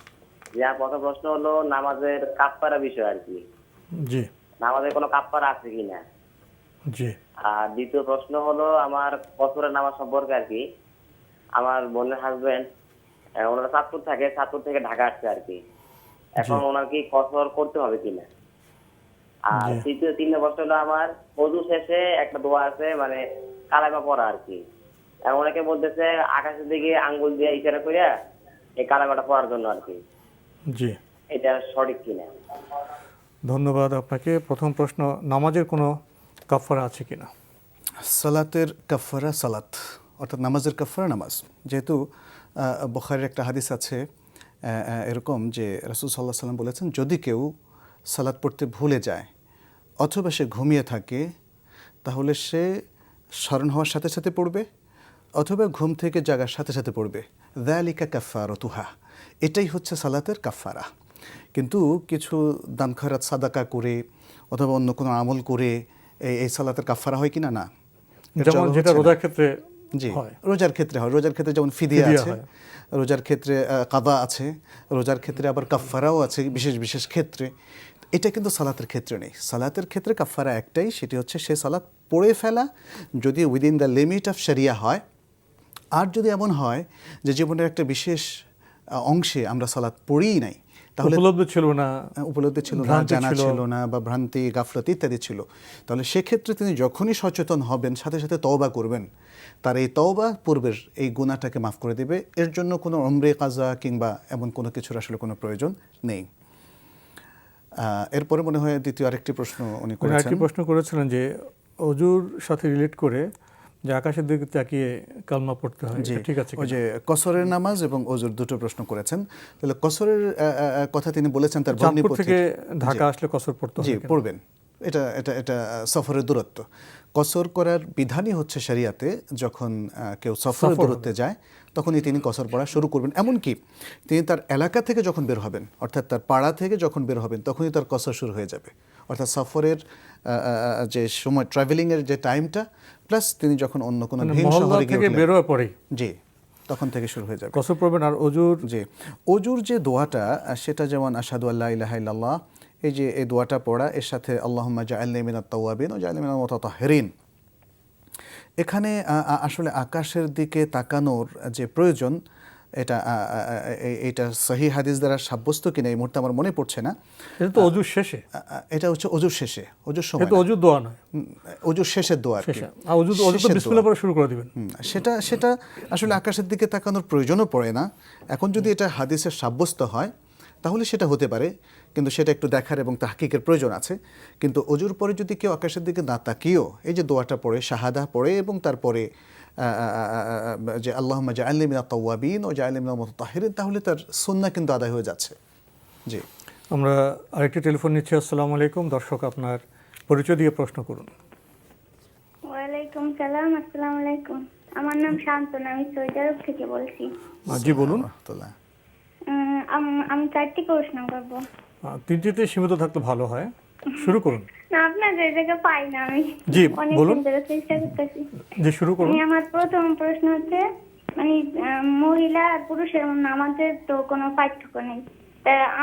যে আমার প্রথম প্রশ্ন হলো নামাজের কাফফারা বিষয় আর কি। জি, নামাজের কোনো কাফফারা আছে কিনা। জি। আর দ্বিতীয় প্রশ্ন হলো আমার বছরের নামাজ সম্পর্কে আর কি। আমার বোনের হাজবেন্ড, ওনারা চাঁদপুর থাকে, চাঁদপুর থেকে ঢাকা আসছে আর কি। এখন ওনার কি কসর করতে হবে কিনা? আর তৃতীয় 3 বছর হলো আমার ওযু শেষে একটা দোয়া আছে, মানে কালেমা পড়া আর কি। অনেকে বলতেছে আকাশের দিকে আঙ্গুল দিয়ে ইশারা করিয়া এই কালেমাটা পড়ার জন্য আর কি। জি, এটা সঠিক কিনা? ধন্যবাদ আপনাকে। প্রথম প্রশ্ন, নামাজের কোনো কাফারা আছে কিনা? সালাতের কাফারা সালাত, অর্থাৎ নামাজের কাফারা নামাজ। যেহেতু বুখারীর একটা হাদিস আছে এরকম যে রাসূল সাল্লাল্লাহু আলাইহি ওয়াসাল্লাম বলেছেন, যদি কেউ সালাত পড়তে ভুলে যায় অথবা সে ঘুমিয়ে থাকে, তাহলে সে স্মরণ হওয়ার সাথে সাথে পড়বে অথবা ঘুম থেকে জাগার সাথে সাথে পড়বে। যালিকা কাফারাতুহা, এটাই হচ্ছে সালাতের কাফারা। কিন্তু কিছু দান খয়রাত সাদাকা করে অথবা অন্য কোনো আমল করে এই সালাতের কাফারা হয় কিনা? না। যেমন যেটা রোজার ক্ষেত্রে জি, হয়। রোজার ক্ষেত্রে হয়। রোজার ক্ষেত্রে যেমন ফিদিয়া আছে, হয়। রোজার ক্ষেত্রে কাদা আছে, রোজার ক্ষেত্রে আবার কাফারাও আছে বিশেষ বিশেষ ক্ষেত্রে। এটা কিন্তু সালাতের ক্ষেত্রে নেই। সালাতের ক্ষেত্রে কাফারা একটাই, সেটি হচ্ছে সে সালাত পড়ে ফেলা, যদি উইদিন দ্য লিমিট অফ শরিয়া হয়। আর যদি এমন হয় যে জীবনের একটা বিশেষ অংশে আমরা সালাত পড়িই নাই, তাহলে উপলব্ধ ছিল না, জানা ছিল না, বা ভ্রান্তি গাফলতি ইত্যাদি ছিল, তাহলে সেক্ষেত্রে তিনি যখনই সচেতন হবেন সাথে সাথে তওবা করবেন। তার এই তওবা পূর্বের এই গুনাহটাকে মাফ করে দেবে। এর জন্য কোনো উমরে কাজা কিংবা এমন কোনো কিছুর আসলে কোনো প্রয়োজন নেই। এরপরে মনে হয় দ্বিতীয় আরেকটি প্রশ্ন উনি করেছেন। আরেকটি প্রশ্ন করেছিলেন যে অজুর সাথে রিলেট করে যে আকাশের দিকে তাকিয়ে কালমা পড়তে হয়, জি, ঠিক আছে? ওই যে কসরের নামাজ এবং ওজুর দুটো প্রশ্ন করেছেন। তাহলে কসরের কথা তিনি বলেছেন তার চাঁদপুর ভগ্নিপতি থেকে ঢাকা আসলে কসর পড়তে জি হবে। পড়বেন। এটা এটা এটা সফরের দূরত্ব। কসর করার বিধানই হচ্ছে শরিয়াতে, যখন কেউ সফরের দূরত্বে যায় তখনই তিনি কসর পড়া শুরু করবেন। এমনকি তিনি তার এলাকা থেকে যখন বের হবেন, অর্থাৎ তার পাড়া থেকে যখন বের হবেন, তখনই তার কসর শুরু হয়ে যাবে। অর্থাৎ সফরের যে সময়, ট্রাভেলিংয়ের যে টাইমটা, প্লাস তিনি যখন অন্য কোনো ভিন শহরে থেকে বের হওয়ার পরেই জি তখন থেকে শুরু হয়ে যাবে কসর পড়বেন। আর অজুর অজুর যে দোয়াটা, সেটা যেমন আশহাদু আল্লা ইলাহা ইল্লাল্লাহ, এই যে এই দোয়াটা পড়া, এর সাথে আল্লাহুম্মা জাআলনি মিনাত তাওয়াবিন ওয়া জাআলনি মিনাল মুতাতাহহিরিন। এখানে আসলে আকাশের দিকে তাকানোর যে প্রয়োজন, এটা সহিহ হাদিস দ্বারা সাব্যস্ত কিনা এই মুহূর্তে আমার মনে পড়ছে না। এটা তো অজুর শেষে, এটা হচ্ছে অজুর শেষে, অজুর সময়, এটা অজুর দোয়া নয়, অজুর শেষের দোয়া আর কি। আর অজু তো বিসমিল্লাহ পড়ে শুরু করে দিবেন। সেটা আসলে আকাশের দিকে তাকানোর প্রয়োজনও পড়ে না। এখন যদি এটা হাদিসের সাব্যস্ত হয় তাহলে সেটা হতে পারে, কিন্তু সেটা একটু দেখার এবং তাহকিকের প্রয়োজন আছে। কিন্তু অজুর পরে যদি কেউ আকাশের দিকে না তাকিয়েও এই যে দোয়াটা পড়ে, শাহাদা পড়ে, এবং তারপরে যে আল্লাহুম্মা জাআলনি মিনাত তাওয়াবিন ওয়া জাআলনি মিনাল মুতাতাহহিরিন, তাহলে তার সুন্নাহ কিন্তু আদায় হয়ে যাচ্ছে। জি, আমরা আরেকটি টেলিফোন নিচ্ছি। আসসালামু আলাইকুম। দর্শক, আপনার পরিচয় দিয়ে প্রশ্ন করুন। ওয়ালাইকুম সালাম। আসসালামু আলাইকুম। আমার নাম শান্তনা, আমি সৌদি আরব থেকে বলছি। জি বলুন। আমি 4টি প্রশ্ন করব। 3টিতে সীমিত থাকলে ভালো হয়, শুরু করুন। না, আপনার যে জায়গা পাই না আমি। জি বলুন। অনেক চেষ্টা করতেছি। জি শুরু করুন। আমার প্রথম প্রশ্ন হচ্ছে, মানে মহিলা আর পুরুষের নামাজের তো কোনো পার্থক্য নেই।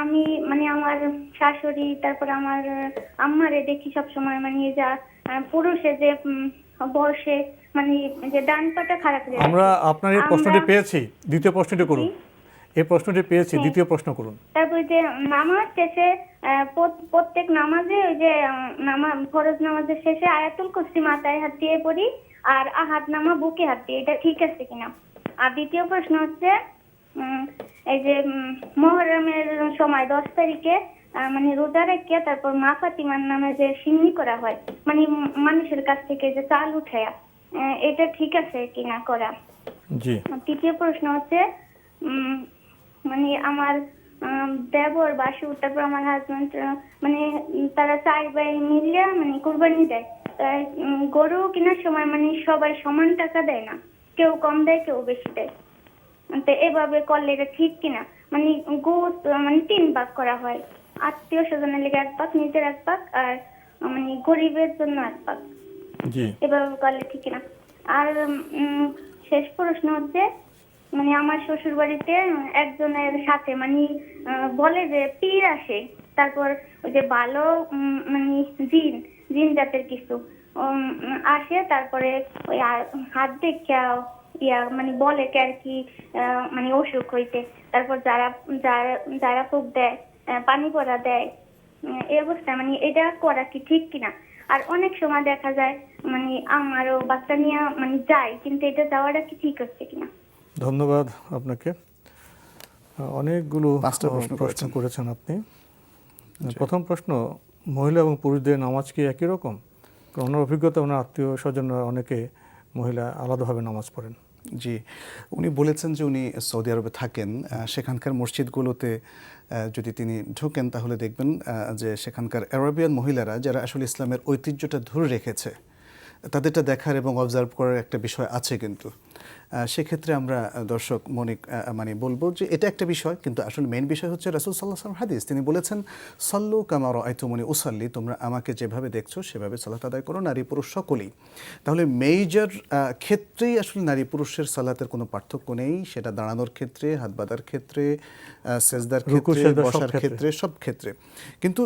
আমি মানে আমার শাশুড়ি, তারপর আমার আম্মারে দেখি সবসময়, মানে যা পুরুষে যে বসে, মানে যে ডান পাটা খারাপ হয়ে যায়। আমরা আপনার এই প্রশ্নটি পেয়েছি, দ্বিতীয় প্রশ্নটি করুন। এই প্রশ্নটি পেয়েছি, দ্বিতীয় প্রশ্ন করুন। তারপর যে নামাজ শেষে প্রত্যেক নামাজে ওই যে ফরজ নামাজের শেষে আয়াতুল কুরসি মাথায় হাত দিয়ে পড়ি, আর হাত নামা বুকে হাত দিয়ে, এটা ঠিক আছে কিনা? আর দ্বিতীয় প্রশ্ন হচ্ছে, এই যে মুহররমের সময় 10 তারিখে মানে রোজা রেখে তারপর মা ফাতিমার নামে যে সিন্নি করা হয়, মানে মানুষের কাছ থেকে যে চাল উঠায়া, এটা ঠিক আছে কিনা করা? জি। তৃতীয় প্রশ্ন হচ্ছে, মানে আমার দেবর বাসুর, তারপর আমার হাজবেন্ড, মানে তারা 4 ভাই মিলে মানে কুরবানি দেয়। গরু কেনার সময় মানে সবাই সমান টাকা দেয় না, কেউ কম দেয় কেউ বেশি দেয়। তো এভাবে করলে এটা ঠিক কিনা? মানে গোশ মানে 3 ভাগ করা হয়, আত্মীয় স্বজনের লেগে 1 ভাগ, নিজের 1 ভাগ, আর মানে গরিবের জন্য 1 ভাগ। এভাবে করলে ঠিক কিনা? আর শেষ প্রশ্ন হচ্ছে, মানে আমার শ্বশুর বাড়িতে একজনের সাথে মানে বলে যে পীর আসে, তারপর ওই যে ভালো মানে জিন জাতের কিছু আসে, তারপরে ওই হাত দেখা মানে বলে কি আর কি মানে অসুখ হইতে, তারপর যারা যারা যারা ফুক দেয়, পানি পড়া দেয়, এই অবস্থা মানে এটা করা কি ঠিক কিনা? আর অনেক সময় দেখা যায় মানে আমারও বাচ্চা নিয়ে মানে যায়, কিন্তু এটা যাওয়াটা কি ঠিক হচ্ছে কিনা? ধন্যবাদ আপনাকে। অনেকগুলো পাঁচটা প্রশ্ন প্রশ্ন করেছেন আপনি। প্রথম প্রশ্ন, মহিলা এবং পুরুষদের নামাজ কি একই রকম? কারণ ওনার অভিজ্ঞতা, ওনার আত্মীয় স্বজনরা অনেকে মহিলা আলাদাভাবে নামাজ পড়েন। জি, উনি বলেছেন যে উনি সৌদি আরবে থাকেন, সেখানকার মসজিদগুলোতে যদি তিনি ঢোকেন তাহলে দেখবেন যে সেখানকার আরবিয়ান মহিলারা যারা আসলে ইসলামের ঐতিহ্যটা ধরে রেখেছে তাদেরটা দেখার এবং অবজার্ভ করার একটা বিষয় আছে। কিন্তু সেক্ষেত্রে আমরা দর্শক মানে বলবো যে এটা একটা বিষয়, কিন্তু আসলে মেইন বিষয় হচ্ছে রাসূল সাল্লাল্লাহু আলাইহি ওয়াসাল্লাম হাদিস, তিনি বলেছেন সল্লু কামা রাআইতুমুনি উসাল্লি, তোমরা আমাকে যেভাবে দেখছো সেভাবে সালাত আদায় করো, নারী পুরুষ সকলেই। তাহলে মেজর ক্ষেত্রেই আসলে নারী পুরুষের সালাতের কোনো পার্থক্য নেই, সেটা দাঁড়ানোর ক্ষেত্রে, হাত বাঁধার ক্ষেত্রে, সেজদার ক্ষেত্রে, বসার ক্ষেত্রে, সব ক্ষেত্রে। কিন্তু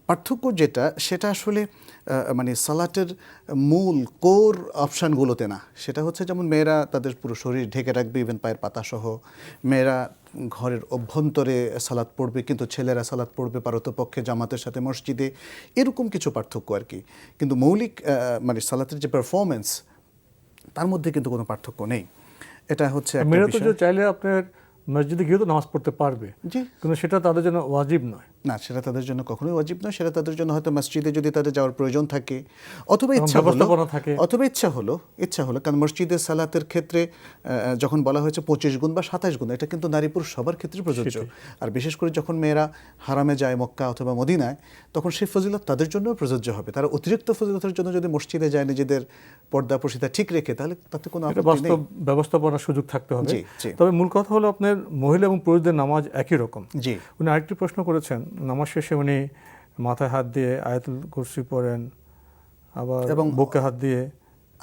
পার্থক্য যেটা সেটা আসলে মানে সালাটের মূল কোর অপশানগুলোতে না, সেটা হচ্ছে যেমন মেয়েরা তাদের পুরো শরীর ঢেকে রাখবে ইভেন পায়ের পাতাসহ, মেয়েরা ঘরের অভ্যন্তরে সালাত পড়বে, কিন্তু ছেলেরা সালাত পড়বে পারতপক্ষে জামাতের সাথে মসজিদে, এরকম কিছু পার্থক্য আর কি। কিন্তু মৌলিক মানে সালাতের যে পারফরমেন্স তার মধ্যে কিন্তু কোনো পার্থক্য নেই। এটা হচ্ছে একটা মেয়েরা তো বিষয়। চাইলে আপনার মসজিদে গিয়ে তো নামাজ পড়তে পারবে, জি, কিন্তু সেটা তাদের জন্য ওয়াজিব নয়। না, সেটা তাদের জন্য কখনোই ওয়াজিব নয়। সেটা তাদের জন্য হয়তো মসজিদে যদি তাদের যাওয়ার প্রয়োজন থাকে অথবা ইচ্ছা হলো, অথবা ইচ্ছা হলো কারণ মসজিদের সালাতের ক্ষেত্রে যখন বলা হয়েছে 25 গুণ বা 27 গুণ, এটা কিন্তু নারী পুরুষ সবার ক্ষেত্রে প্রযোজ্য। আর বিশেষ করে যখন মেয়েরা হারামে যায় মক্কা অথবা মদিনায়, তখন সেই ফজিলত তাদের জন্য প্রযোজ্য হবে। তারা অতিরিক্ত ফজিলতের জন্য যদি মসজিদে যায় নিজেদের পর্দা প্রসিদ্ধা ঠিক রেখে, তাহলে তাতে কোনো আপত্তি নেই। ব্যবস্থাপনার সুযোগ থাকতে হবে। জি, জি। তবে মূল কথা হলো আপনার মহিলা এবং পুরুষদের নামাজ একই রকম। জি। উনি আরেকটি প্রশ্ন করেছেন, নামাজ শেষে উনি মাথায় হাত দিয়ে আয়াতুল কুরসি পড়েন, আবার এবং বুকে হাত দিয়ে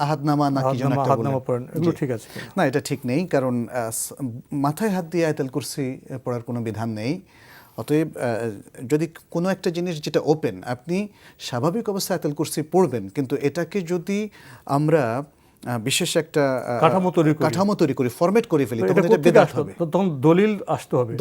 আহাদনামা না কি যেন একটা পড়েন, এগুলো ঠিক আছে? না, এটা ঠিক নেই, কারণ মাথায় হাত দিয়ে আয়াতুল কুরসি পড়ার কোনো বিধান নেই। অতএব যদি কোনো একটা জিনিস যেটা ওপেন, আপনি স্বাভাবিক অবস্থায় আয়াতুল কুরসি পড়বেন, কিন্তু এটাকে যদি আমরা বিশেষ একটা কাঠামো তৈরি করি, ফরম্যাট করে ফেলি, তখন এটা বেদাত হবে। তখন দলিল আসতে হবে,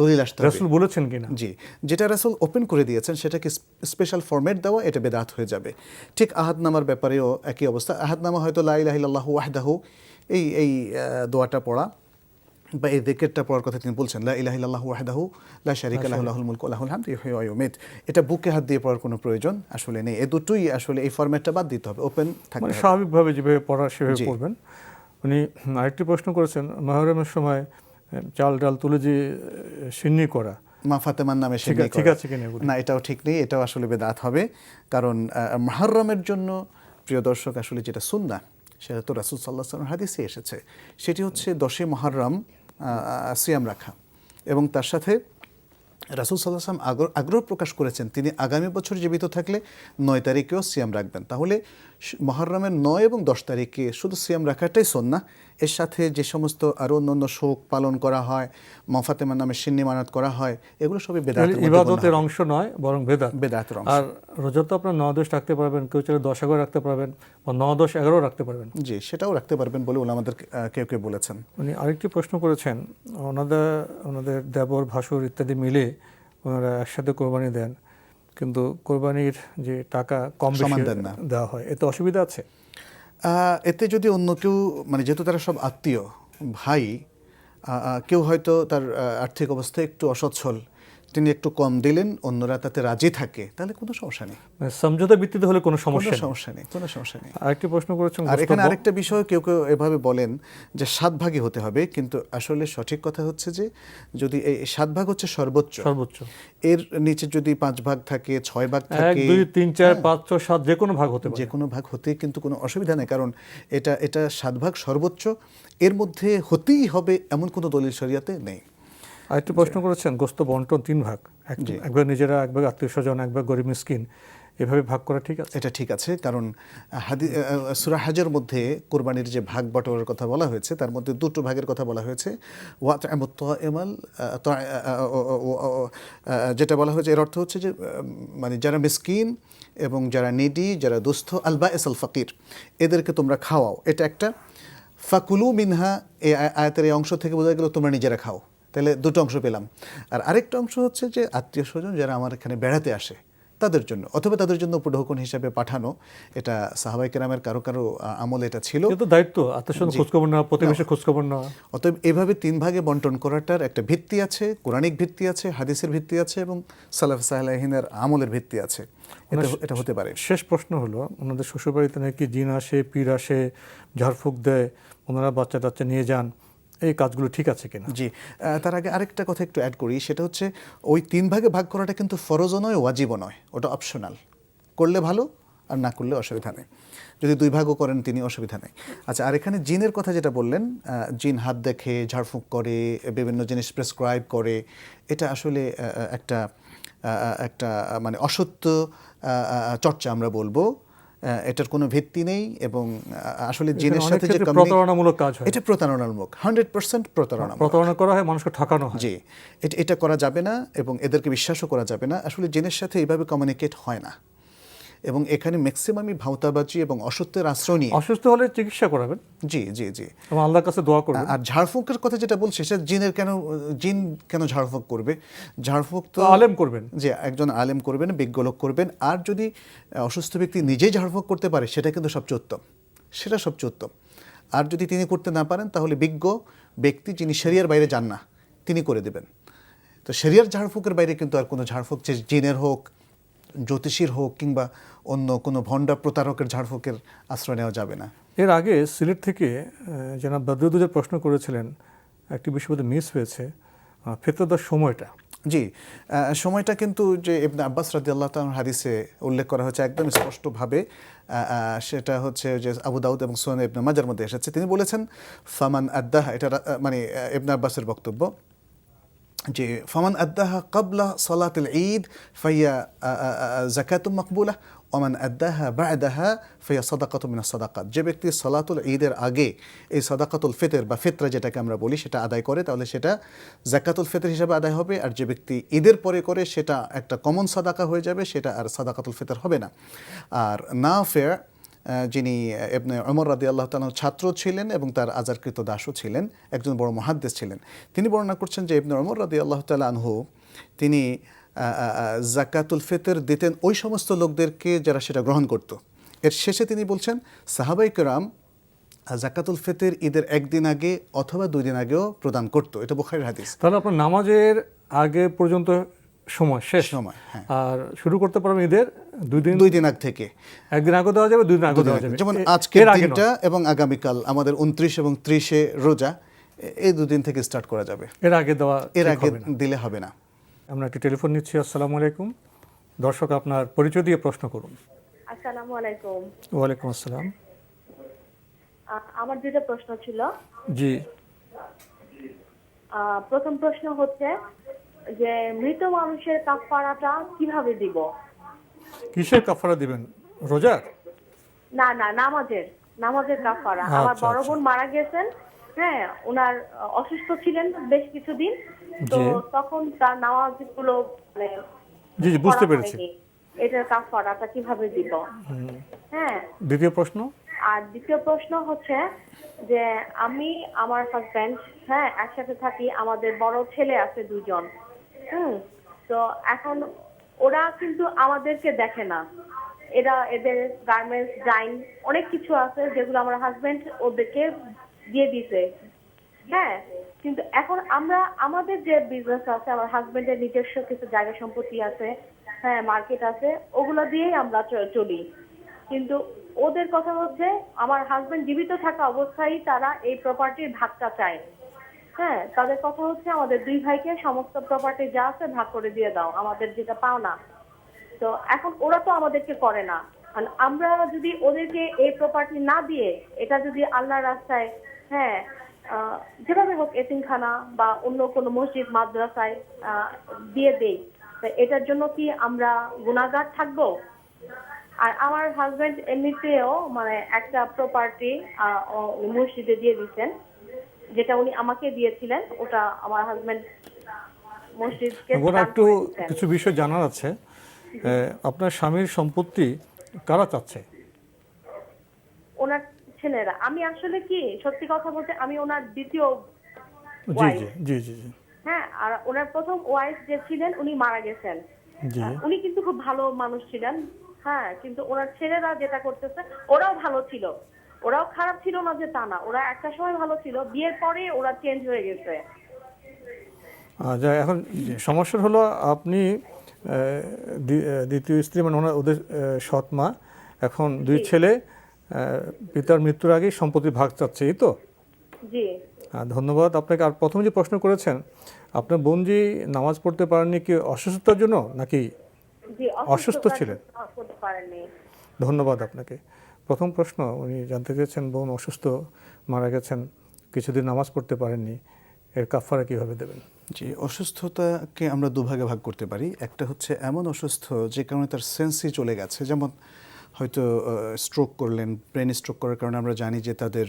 রাসূল বলেছেন কিনা। জি, যেটা রাসূল ওপেন করে দিয়েছেন সেটাকে স্পেশাল ফরম্যাট দেওয়া, এটা বেদাত হয়ে যাবে। ঠিক আহাদনামার ব্যাপারেও একই অবস্থা। আহাদনামা হয়তো লা ইলাহা ইল্লাল্লাহু ওয়াহদাহু এই দোয়াটা পড়া বা এই যিকিরটা পড়ার কথা তিনি বলছেন, লা ইলাহা ইল্লাল্লাহু ওয়াহদাহু লা শারীকা লাহু লাহুল মুলকু ওয়া লাহুল হামদু ইহয়ি ওয়া ইউমীত। এটা বুকে হাত দিয়ে পড়ার কোনো প্রয়োজন আসলে নেই। এই দুটোই আসলে এই ফরম্যাটটা বাদ দিতে হবে, ওপেন থাকতে হবে, স্বাভাবিকভাবে যেভাবে পড়া সেভাবে পড়বেন। উনি আরেকটি প্রশ্ন করেছেন, মুহররমের সময় চাল ডাল তুলে যে সিন্নি করা, মা ফাতেমার নামে সিন্নি করা, ঠিক আছে কিনা? না, এটাও ঠিক নেই, এটাও আসলে বেদাত হবে। কারণ মুহররমের জন্য প্রিয় দর্শক আসলে যেটা সুন্নাহ, সেটা তো রাসূল সাল্লাল্লাহু আলাইহি ওয়াসাল্লাম হাদিসে এসেছে। সেটি হচ্ছে 10 মুহররম সিয়াম রাখা, এবং তার সাথে রাসূল সাল্লাল্লাহু আলাইহি ওয়াসাল্লাম আগ্রহ প্রকাশ করেছেন তিনি আগামী বছর জীবিত থাকলে 9 তারিখেও সিয়াম রাখবেন। তাহলে মুহররমের 9 এবং 10 তারিখে শুধু সিয়াম রাখাটাই সুন্নাহ। এর সাথে যে সমস্ত আরও অন্যান্য শোক পালন করা হয়, মা ফাতেমার নামে সিন্নি মানাত করা হয়, এগুলো সবই বেদাতের মধ্যে ইবাদতের অংশ নয়, বরং বেদাতের অংশ। আর রোজা তো আপনার 9-10 রাখতে পারবেন, কেউ চাইলে 10-11 রাখতে পারবেন, বা 9-10-11 রাখতে পারবেন। জি, সেটাও রাখতে পারবেন বলে ওলামাদের কেউ কেউ বলেছেন। উনি আরেকটি প্রশ্ন করেছেন, ওনাদের দেবর ভাসুর ইত্যাদি মিলে ওনারা একসাথে কোরবানি দেন, কিন্তু কোরবানির যে টাকা কম বেশি দেওয়া হয়, এতে অসুবিধা আছে? এতে যদি অন্য কেউ, মানে যেহেতু তারা সব আত্মীয় ভাই, কেউ হয়তো তার আর্থিক অবস্থা একটু অসচ্ছল, তিনি একটু কম দিলেন, অন্যরা তাতে রাজি থাকে, তাহলে কোনো সমস্যা নেই। সমঝোতা ভিত্তিতে হলে কোনো সমস্যা নেই। আরেকটি প্রশ্ন করেছেন, আর এখানে আরেকটা বিষয় কেউ কেউ এভাবে বলেন যে 7 ভাগে হতে হবে, কিন্তু আসলে সঠিক কথা হচ্ছে যে যদি এই 7 ভাগ হচ্ছে সর্বোচ্চ, এর নিচে যদি 5 ভাগ থাকে, 6 ভাগ থাকে, 1 2 3 4 5 6 7 যে কোনো ভাগ হতে পারে, যে কোনো ভাগ হতে কিন্তু কোনো অসুবিধা নেই, কারণ এটা 7 ভাগ সর্বোচ্চ, এর মধ্যে হতেই হবে এমন কোনো দলিল শরিয়াতে নেই। আরেকটি প্রশ্ন করেছেন, গোস্ত বন্টন 3 ভাগ, একবার নিজেরা, একবার আত্মীয় স্বজন, একবার গরিব মিসকিন, এভাবে ভাগ করা ঠিক আছে? এটা ঠিক আছে, কারণ সূরা হজের মধ্যে কোরবানির যে ভাগ বটরার কথা বলা হয়েছে তার মধ্যে 2টো ভাগের কথা বলা হয়েছে। যেটা বলা হয়েছে এর অর্থ হচ্ছে যে মানে যারা মিসকিন এবং যারা নিডি, যারা দুস্থ, আল বায়েস আল ফাকির, এদেরকে তোমরা খাওয়াও, এটা একটা ফাকুলু মিনহা এই আয়াতের এই অংশ থেকে বোঝা গেল তোমরা নিজেরা খাও। তাহলে দুটো অংশ পেলাম। আর আরেকটা অংশ হচ্ছে যে আত্মীয় স্বজন যারা আমার এখানে বেড়াতে আসে তাদের জন্য, অথবা তাদের জন্য উপঢৌকন হিসাবে পাঠানো। এটা সাহাবায়ে কেরামের কারো কারো আমলে এটা ছিল। কিন্তু দায়িত্ব আত্মীয় খোঁজখবর নেওয়া, প্রতিবেশী খোঁজখবর নেওয়া। অতএব এভাবে 3 ভাগে বন্টন করাটার একটা ভিত্তি আছে, কোরআনিক ভিত্তি আছে, হাদিসের ভিত্তি আছে এবং সালাফ সালেহিনের আমলের ভিত্তি আছে। এটা হতে পারে। শেষ প্রশ্ন হলো, ওনাদের শ্বশুরবাড়িতে নাকি জিন আসে, পীর আসে, ঝাড়ফুঁক দেয়, ওনারা বাচ্চা টাচ্চা নিয়ে যান, এই কাজগুলো ঠিক আছে কিনা? জি, তার আগে আরেকটা কথা একটু অ্যাড করি, সেটা হচ্ছে ওই 3 ভাগে ভাগ করাটা কিন্তু ফরজও নয়, ওয়াজিবও নয়, ওটা অপশনাল। করলে ভালো আর না করলে অসুবিধা নেই। যদি 2 ভাগও করেন তিনি অসুবিধা নেই। আচ্ছা, আর এখানে জিনের কথা যেটা বললেন, জিন হাত দেখে, ঝাড়ফুঁক করে, বিভিন্ন জিনিস প্রেসক্রাইব করে, এটা আসলে একটা মানে অসত্য চর্চা আমরা বলবো। এটার কোনো ভিত্তি নেই এবং আসলে জিনের সাথে যে প্রতারণামূলক কাজ হয়, এটা প্রতারণামূলক, 100% প্রতারণা করা হয়, মানুষকে ঠকানো হয়। জি, এটা করা যাবে না এবং এদেরকে বিশ্বাসও করা যাবে না। আসলে জিনের সাথে এইভাবে কমিউনিকেট হয় না এবং এখানে ম্যাক্সিমামই ভাওতাবাজি এবং অসত্যের আশ্রয় নিয়ে। অসুস্থ হলে চিকিৎসা করাবেন। জি জি জি, এবং আল্লাহর কাছে দোয়া করবেন। আর ঝাড়ফুঁকের কথা যেটা বলছি, সেটা জিন কেন ঝাড়ফুঁক করবে? ঝাড়ফুঁক তো আলেম করবেন, যে একজন আলেম করবেন, বিজ্ঞ লোক করবেন। আর যদি অসুস্থ ব্যক্তি নিজেই ঝাড়ফুঁক করতে পারে সেটা কিন্তু সবচেয়ে উত্তম, সেটা সবচেয়ে উত্তম। আর যদি তিনি করতে না পারেন তাহলে বিজ্ঞ ব্যক্তি যিনি শরিয়ার বাইরে যান না তিনি করে দেবেন। তো শরিয়ার ঝাড়ফুঁকের বাইরে কিন্তু আর কোনো ঝাড়ফুঁক, যে জিনের হোক, জ্যোতিষীর হোক কিংবা অন্য কোনো ভণ্ডা প্রতারকের ঝাড়ফুঁকের আশ্রয় নেওয়া যাবে না। এর আগে সিলেট থেকে জনাব বদরুদ্দোজা প্রশ্ন করেছিলেন, একটি বিষয় বোধহয় মিস হয়েছে, ফিতরা দেওয়ার সময়টা। জি, সময়টা কিন্তু যে ইবনে আব্বাস রাদিয়াল্লাহু তাআলার হাদিসে উল্লেখ করা হয়েছে একদম স্পষ্টভাবে, সেটা হচ্ছে যে আবু দাউদ এবং সুনান ইবনে মাজার মধ্যে এসেছে। তিনি বলেছেন ফামান আদ্দাহা, এটা মানে ইবনে আব্বাসের বক্তব্য, যে ফামান আদ্দাহা ক্বাবলা সালাতুল ঈদ ফাইয়া যাকাতুম মাকবুলাহ ওমান আদ্দাহা বা'দাহা ফাইয়া সাদাকাতুম মিনাস সাদাকাত। যে ব্যক্তি সালাতুল ঈদের আগে এই সাদাকাতুল ফিতর বা ফিতরা যেটাকে আমরা বলি সেটা আদায় করে তাহলে সেটা যাকাতুল ফিতর হিসেবে আদায় হবে। আর যে ব্যক্তি ঈদের পরে করে সেটা একটা কমন সাদাকা হয়ে যাবে, সেটা আর সাদাকাতুল ফিতর হবে না। আর নাফি', যিনি ইবনে ওমর রাদিয়াল্লাহু তাআলার ছাত্র ছিলেন এবং তার আজারকৃত দাসও ছিলেন, একজন বড় মুহাদ্দিস ছিলেন, তিনি বর্ণনা করছেন যে ইবনে ওমর রাদিয়াল্লাহু তাআলা আনহু তিনি যাকাতুল ফিতর দিতেন ওই সমস্ত লোকদেরকে যারা সেটা গ্রহণ করত। এর শেষে তিনি বলছেন সাহাবায়ে কেরাম যাকাতুল ফিতর ঈদের একদিন আগে অথবা 2 দিন আগেও প্রদান করত। এটা বুখারীর হাদিস। তাহলে আপনার নামাজের আগে পর্যন্ত সময় শেষ সময়, হ্যাঁ। আর শুরু করতে পারবেন ঈদের 2 দিন আগ থেকে। একদিন আগে দেওয়া যাবে, 2 দিন আগে দেওয়া যাবে। যেমন আজকের দিনটা এবং আগামীকাল আমাদের 29 এবং 30-এ রোজা, এই 2 দিন থেকে স্টার্ট করা যাবে। এর আগে দিলে হবে না। আমরা একটি টেলিফোন নিচ্ছি। আসসালামু আলাইকুম। দর্শক, আপনার পরিচয় দিয়ে প্রশ্ন করুন। আসসালামু আলাইকুম। ওয়ালাইকুম আসসালাম। আমার 2টা প্রশ্ন ছিল। জি। প্রথম প্রশ্ন হচ্ছে যে মৃত মানুষের কাফারাটা কিভাবে দিব? কিসের কাফারা দিবেন? রোজার? না, নামাজের কাফারা। আমার বড় বোন মারা গেছেন, হ্যাঁ, ওনার অসুস্থ ছিলেন বেশ কিছুদিন, তো তখন তার নামাজগুলো মানে জি বুঝতে পেরেছি। এটার কাফারাটা কিভাবে দিব? হ্যাঁ। দ্বিতীয় প্রশ্ন? আর দ্বিতীয় প্রশ্ন হচ্ছে যে আমি আমার হাজবেন্ড, হ্যাঁ, একসাথে থাকি, আমাদের বড় ছেলে আছে 2 জন। তো এখন ওরা কিন্তু আমাদেরকে দেখে না, এদের গার্মেন্টস, ডাইন অনেক কিছু আছে যেগুলো আমার হাজবেন্ড ওদেরকে দিয়ে দিছে, হ্যাঁ। কিন্তু এখন আমাদের যে বিজনেস আছে, আমার হাজবেন্ডের নিজস্ব কিছু জায়গা সম্পত্তি আছে, হ্যাঁ, মার্কেট আছে, ওগুলো দিয়েই আমরা চলি। কিন্তু ওদের কথা হচ্ছে আমার হাজবেন্ড জীবিত থাকা অবস্থায় তারা এই প্রপার্টির ভাগটা চায়, হ্যাঁ। তাদের কথা হচ্ছে আমাদের 2 ভাইকে সমস্ত প্রপার্টি যা আছে ভাগ করে দিয়ে দাও, আমাদের যেটা পাও না। তো এখন ওরা তো আমাদেরকে করে না, আর আমরা যদি ওদেরকে এই প্রপার্টি না দিয়ে এটা যদি আল্লাহর রাস্তায়, হ্যাঁ, যেভাবে হোক এতিমখানা বা অন্য কোনো মসজিদ মাদ্রাসায় দিয়ে দেই, এটার জন্য কি আমরা গুনাহগার থাকবো? আর আমার হাজবেন্ড এমনিতেও মানে একটা প্রপার্টি মসজিদে দিয়ে দিচ্ছেন, যেটা উনি আমাকে দিয়েছিলেন, ওটা আমার হাজবেন্ড মসজিদকে দান একটু করে দিয়েছেন। কিছু বিষয় জানার আছে। আপনার স্বামীর সম্পত্তি কারা চাচ্ছে? ওনার ছেলেরা। আমি আসলে কি সত্যি কথা বলতে আমি ওনার দ্বিতীয় জি ওয়াইফ। জি জি জি জি হ্যাঁ, আর ওনার প্রথম ওয়াইফ যে ছিলেন উনি মারা গেছেন। জি উনি কিন্তু খুব ভালো মানুষ ছিলেন। হ্যাঁ, কিন্তু ওনার ছেলেরা যেটা করতেছে, ওরাও ভালো ছিল, ওরাও খারাপ ছিল না যে তা না, ওরা একটা সময় ভালো ছিল, বিয়ের পরে ওরা চেঞ্জ হয়ে গেছে। যা এখন সমস্যা হলো আপনি দ্বিতীয় স্ত্রী মানে ওদের সৎ মা, এখন দুই ছেলে পিতার মৃত্যুর আগেই সম্পত্তির ভাগ চাচ্ছে, এই তো? জি ধন্যবাদ আপনাকে। আর প্রথমে যে প্রশ্ন করেছেন, আপনার বোনজি নামাজ পড়তে পারেননি কি অসুস্থতার জন্য নাকি জি, অসুস্থ ছিলেন? করতে পারেননি। ধন্যবাদ আপনাকে। প্রথম প্রশ্ন উনি জানতে চেয়েছেন, বোন অসুস্থ, মারা গেছেন, কিছুদিন নামাজ পড়তে পারেননি, এর কাফারা কিভাবে দেবেন? জি, অসুস্থতাকে আমরা দুভাগে ভাগ করতে পারি। একটা হচ্ছে এমন অসুস্থ যে কারণে তার সেন্সই চলে গেছে, যেমন হয়তো স্ট্রোক করলেন, ব্রেন স্ট্রোক করার কারণে আমরা জানি যে তাদের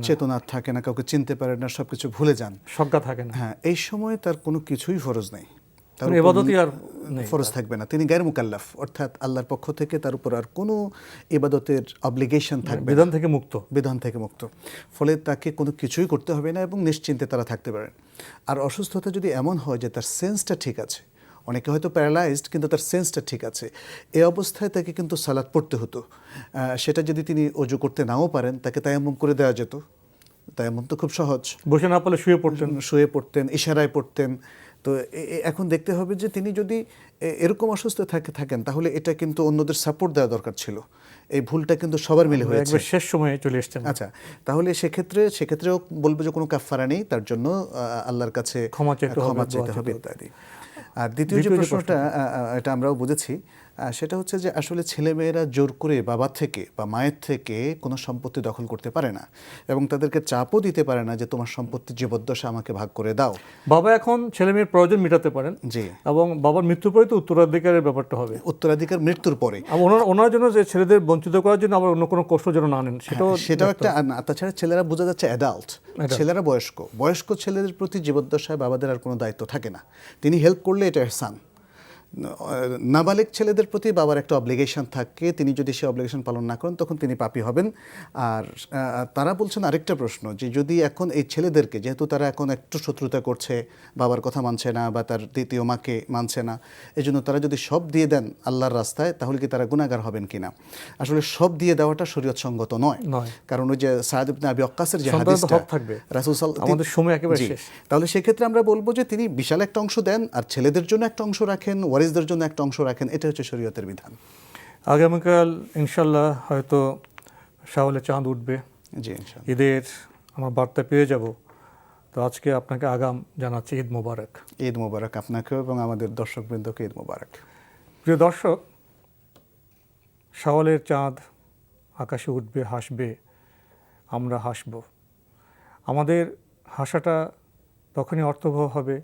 চেতনা থাকে না, কাউকে চিনতে পারে না, সব কিছু ভুলে যান, সজ্ঞা থাকে না। হ্যাঁ, এই সময় তার কোনো কিছুই ফরজ নেই, তার ইবাদতই আর ফরজ থাকবে না, তিনি গায়র মুকাল্লাফ, অর্থাৎ আল্লাহর পক্ষ থেকে তার উপর আর কোনো ইবাদতের অব্লিগেশন থাকবে, বিধান থেকে মুক্ত, বিধান থেকে মুক্ত। ফলে তাকে কোনো কিছুই করতে হবে না এবং নিশ্চিন্তে তারা থাকতে পারেন। আর অসুস্থতা যদি এমন হয় যে তার সেন্সটা ঠিক আছে, অনেকে হয়তো প্যারালাইজড কিন্তু তার সেন্সটা ঠিক আছে, এই অবস্থায় তাকে কিন্তু সালাত পড়তে হতো। সেটা যদি তিনি অজু করতে নাও পারেন, তাকে তায়াম্মুম করে দেওয়া যেত। তায়াম্মুম তো খুব সহজ, বসে না পারলে শুয়ে পড়তেন, ইশারায় পড়তেন। তো এখন দেখতে হবে যে তিনি যদি এরকম অসুস্থ থাকেন, তাহলে এটা কিন্তু অন্যদের সাপোর্ট দেওয়া দরকার ছিল। এই ভুলটা কিন্তু সবার মিলে হয়েছে, শেষ সময়ে চলে এসেছেন। আচ্ছা, তাহলে সেক্ষেত্রেও বলবো যে কোনো কাফারা নেই, তার জন্য আল্লাহর কাছে ক্ষমা চাইতে হবে ইত্যাদি। আর দ্বিতীয় যে প্রশ্নটা, এটা আমরাও বুঝেছি, সেটা হচ্ছে যে আসলে ছেলেমেয়েরা জোর করে বাবা থেকে বা মায়ের থেকে কোনো সম্পত্তি দখল করতে পারে না এবং তাদেরকে চাপও দিতে পারে না যে তোমার সম্পত্তি জীবদ্দশা আমাকে ভাগ করে দাও। বাবা এখন ছেলেমেয়ের প্রয়োজন মেটাতে পারেন, জি, এবং বাবার মৃত্যুর পরে তো উত্তরাধিকারের ব্যাপারটা হবে, উত্তরাধিকার মৃত্যুর পরে। ওনার জন্য যে ছেলেদের বঞ্চিত করার জন্য আবার অন্য কোনো কষ্ট যেন না নেন, সেটাও একটা। তাছাড়া ছেলেরা বোঝা যাচ্ছে অ্যাডাল্ট, ছেলেরা বয়স্ক ছেলেদের প্রতি জীবদ্দশায় বাবাদের আর কোনো দায়িত্ব থাকে না, তিনি হেল্প করলে এটা ইহসান। নাবালিগ ছেলেদের প্রতি বাবার একটা অব্লিগেশন থাকে, তিনি যদি সে অব্লিগেশন পালন না করেন তখন তিনি পাপী হবেন। আর তারা বলছেন আরেকটা প্রশ্ন, যে যদি এখন এই ছেলেদেরকে, যেহেতু তারা এখন একটু শত্রুতা করছে, বাবার কথা মানছে না বা তার দ্বিতীয় মাকে মানছে না, এই জন্য তারা যদি সব দিয়ে দেন আল্লাহর রাস্তায়, তাহলে কি তারা গুনাহগার হবেন কিনা? আসলে সব দিয়ে দেওয়াটা শরীয়তসম্মত নয়, কারণ ওই যে সাদ ইবনে আবি ওয়াক্কাসের যে হাদিসটা, রাসূল আমাদের সময় একেবারে শেষ, তাহলে সেক্ষেত্রে আমরা বলবো যে তিনি বিশাল একটা অংশ দেন আর ছেলেদের জন্য একটা অংশ রাখেন, ওয়ারিসদের জন্য একটা অংশ রাখেন, এটা হচ্ছে শরীয়তের বিধান। আগামীকাল ইনশাল্লাহ হয়তো শাওয়ালে চাঁদ উঠবে, জি ইনশাল্লাহ, ঈদের আমার বার্তা পেয়ে যাব। তো আজকে আপনাকে আগাম জানাচ্ছি ঈদ মোবারক। ঈদ মোবারক আপনাকেও এবং আমাদের দর্শকবৃন্দকে ঈদ মোবারক। প্রিয় দর্শক, শাওয়ালের চাঁদ আকাশে উঠবে, হাসবে, আমরা হাসব। আমাদের হাসাটা তখনই অর্থবহ হবে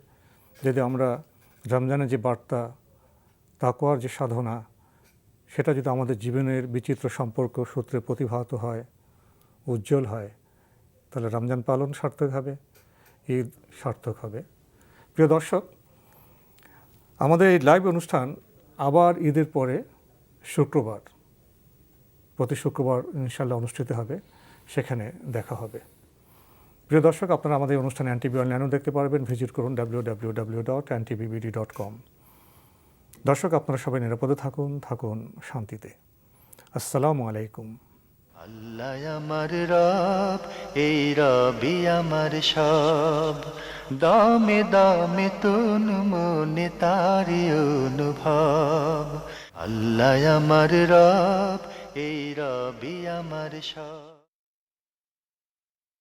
যদি আমরা রমজানের যে বার্তা, তাকওয়ার যে সাধনা, সেটা যদি আমাদের জীবনের বিচিত্র সম্পর্ক সূত্রে প্রতিভাত হয়, উজ্জ্বল হয়, তাহলে রমজান পালন সার্থক হবে, ঈদ সার্থক হবে। প্রিয় দর্শক, আমাদের এই লাইভ অনুষ্ঠান আবার ঈদের পরে শুক্রবার, প্রতি শুক্রবার ইনশাল্লাহ অনুষ্ঠিত হবে, সেখানে দেখা হবে। প্রিয় দর্শক, আপনারা আমাদের অনুষ্ঠানে এনটিভি অনলাইনেও দেখতে পারবেন, ভিজিট করুন www.ntvbd.com। দর্শক, আপনারা সবাই নিরাপদে থাকুন শান্তিতে। আসসালামু আলাইকুম। আল্লাহ আমার রব, এই রবি আমার সব, দামে দামে তুন মনে তারি অনুভব। আল্লাহ আমার রব, এই রবি আমার সব।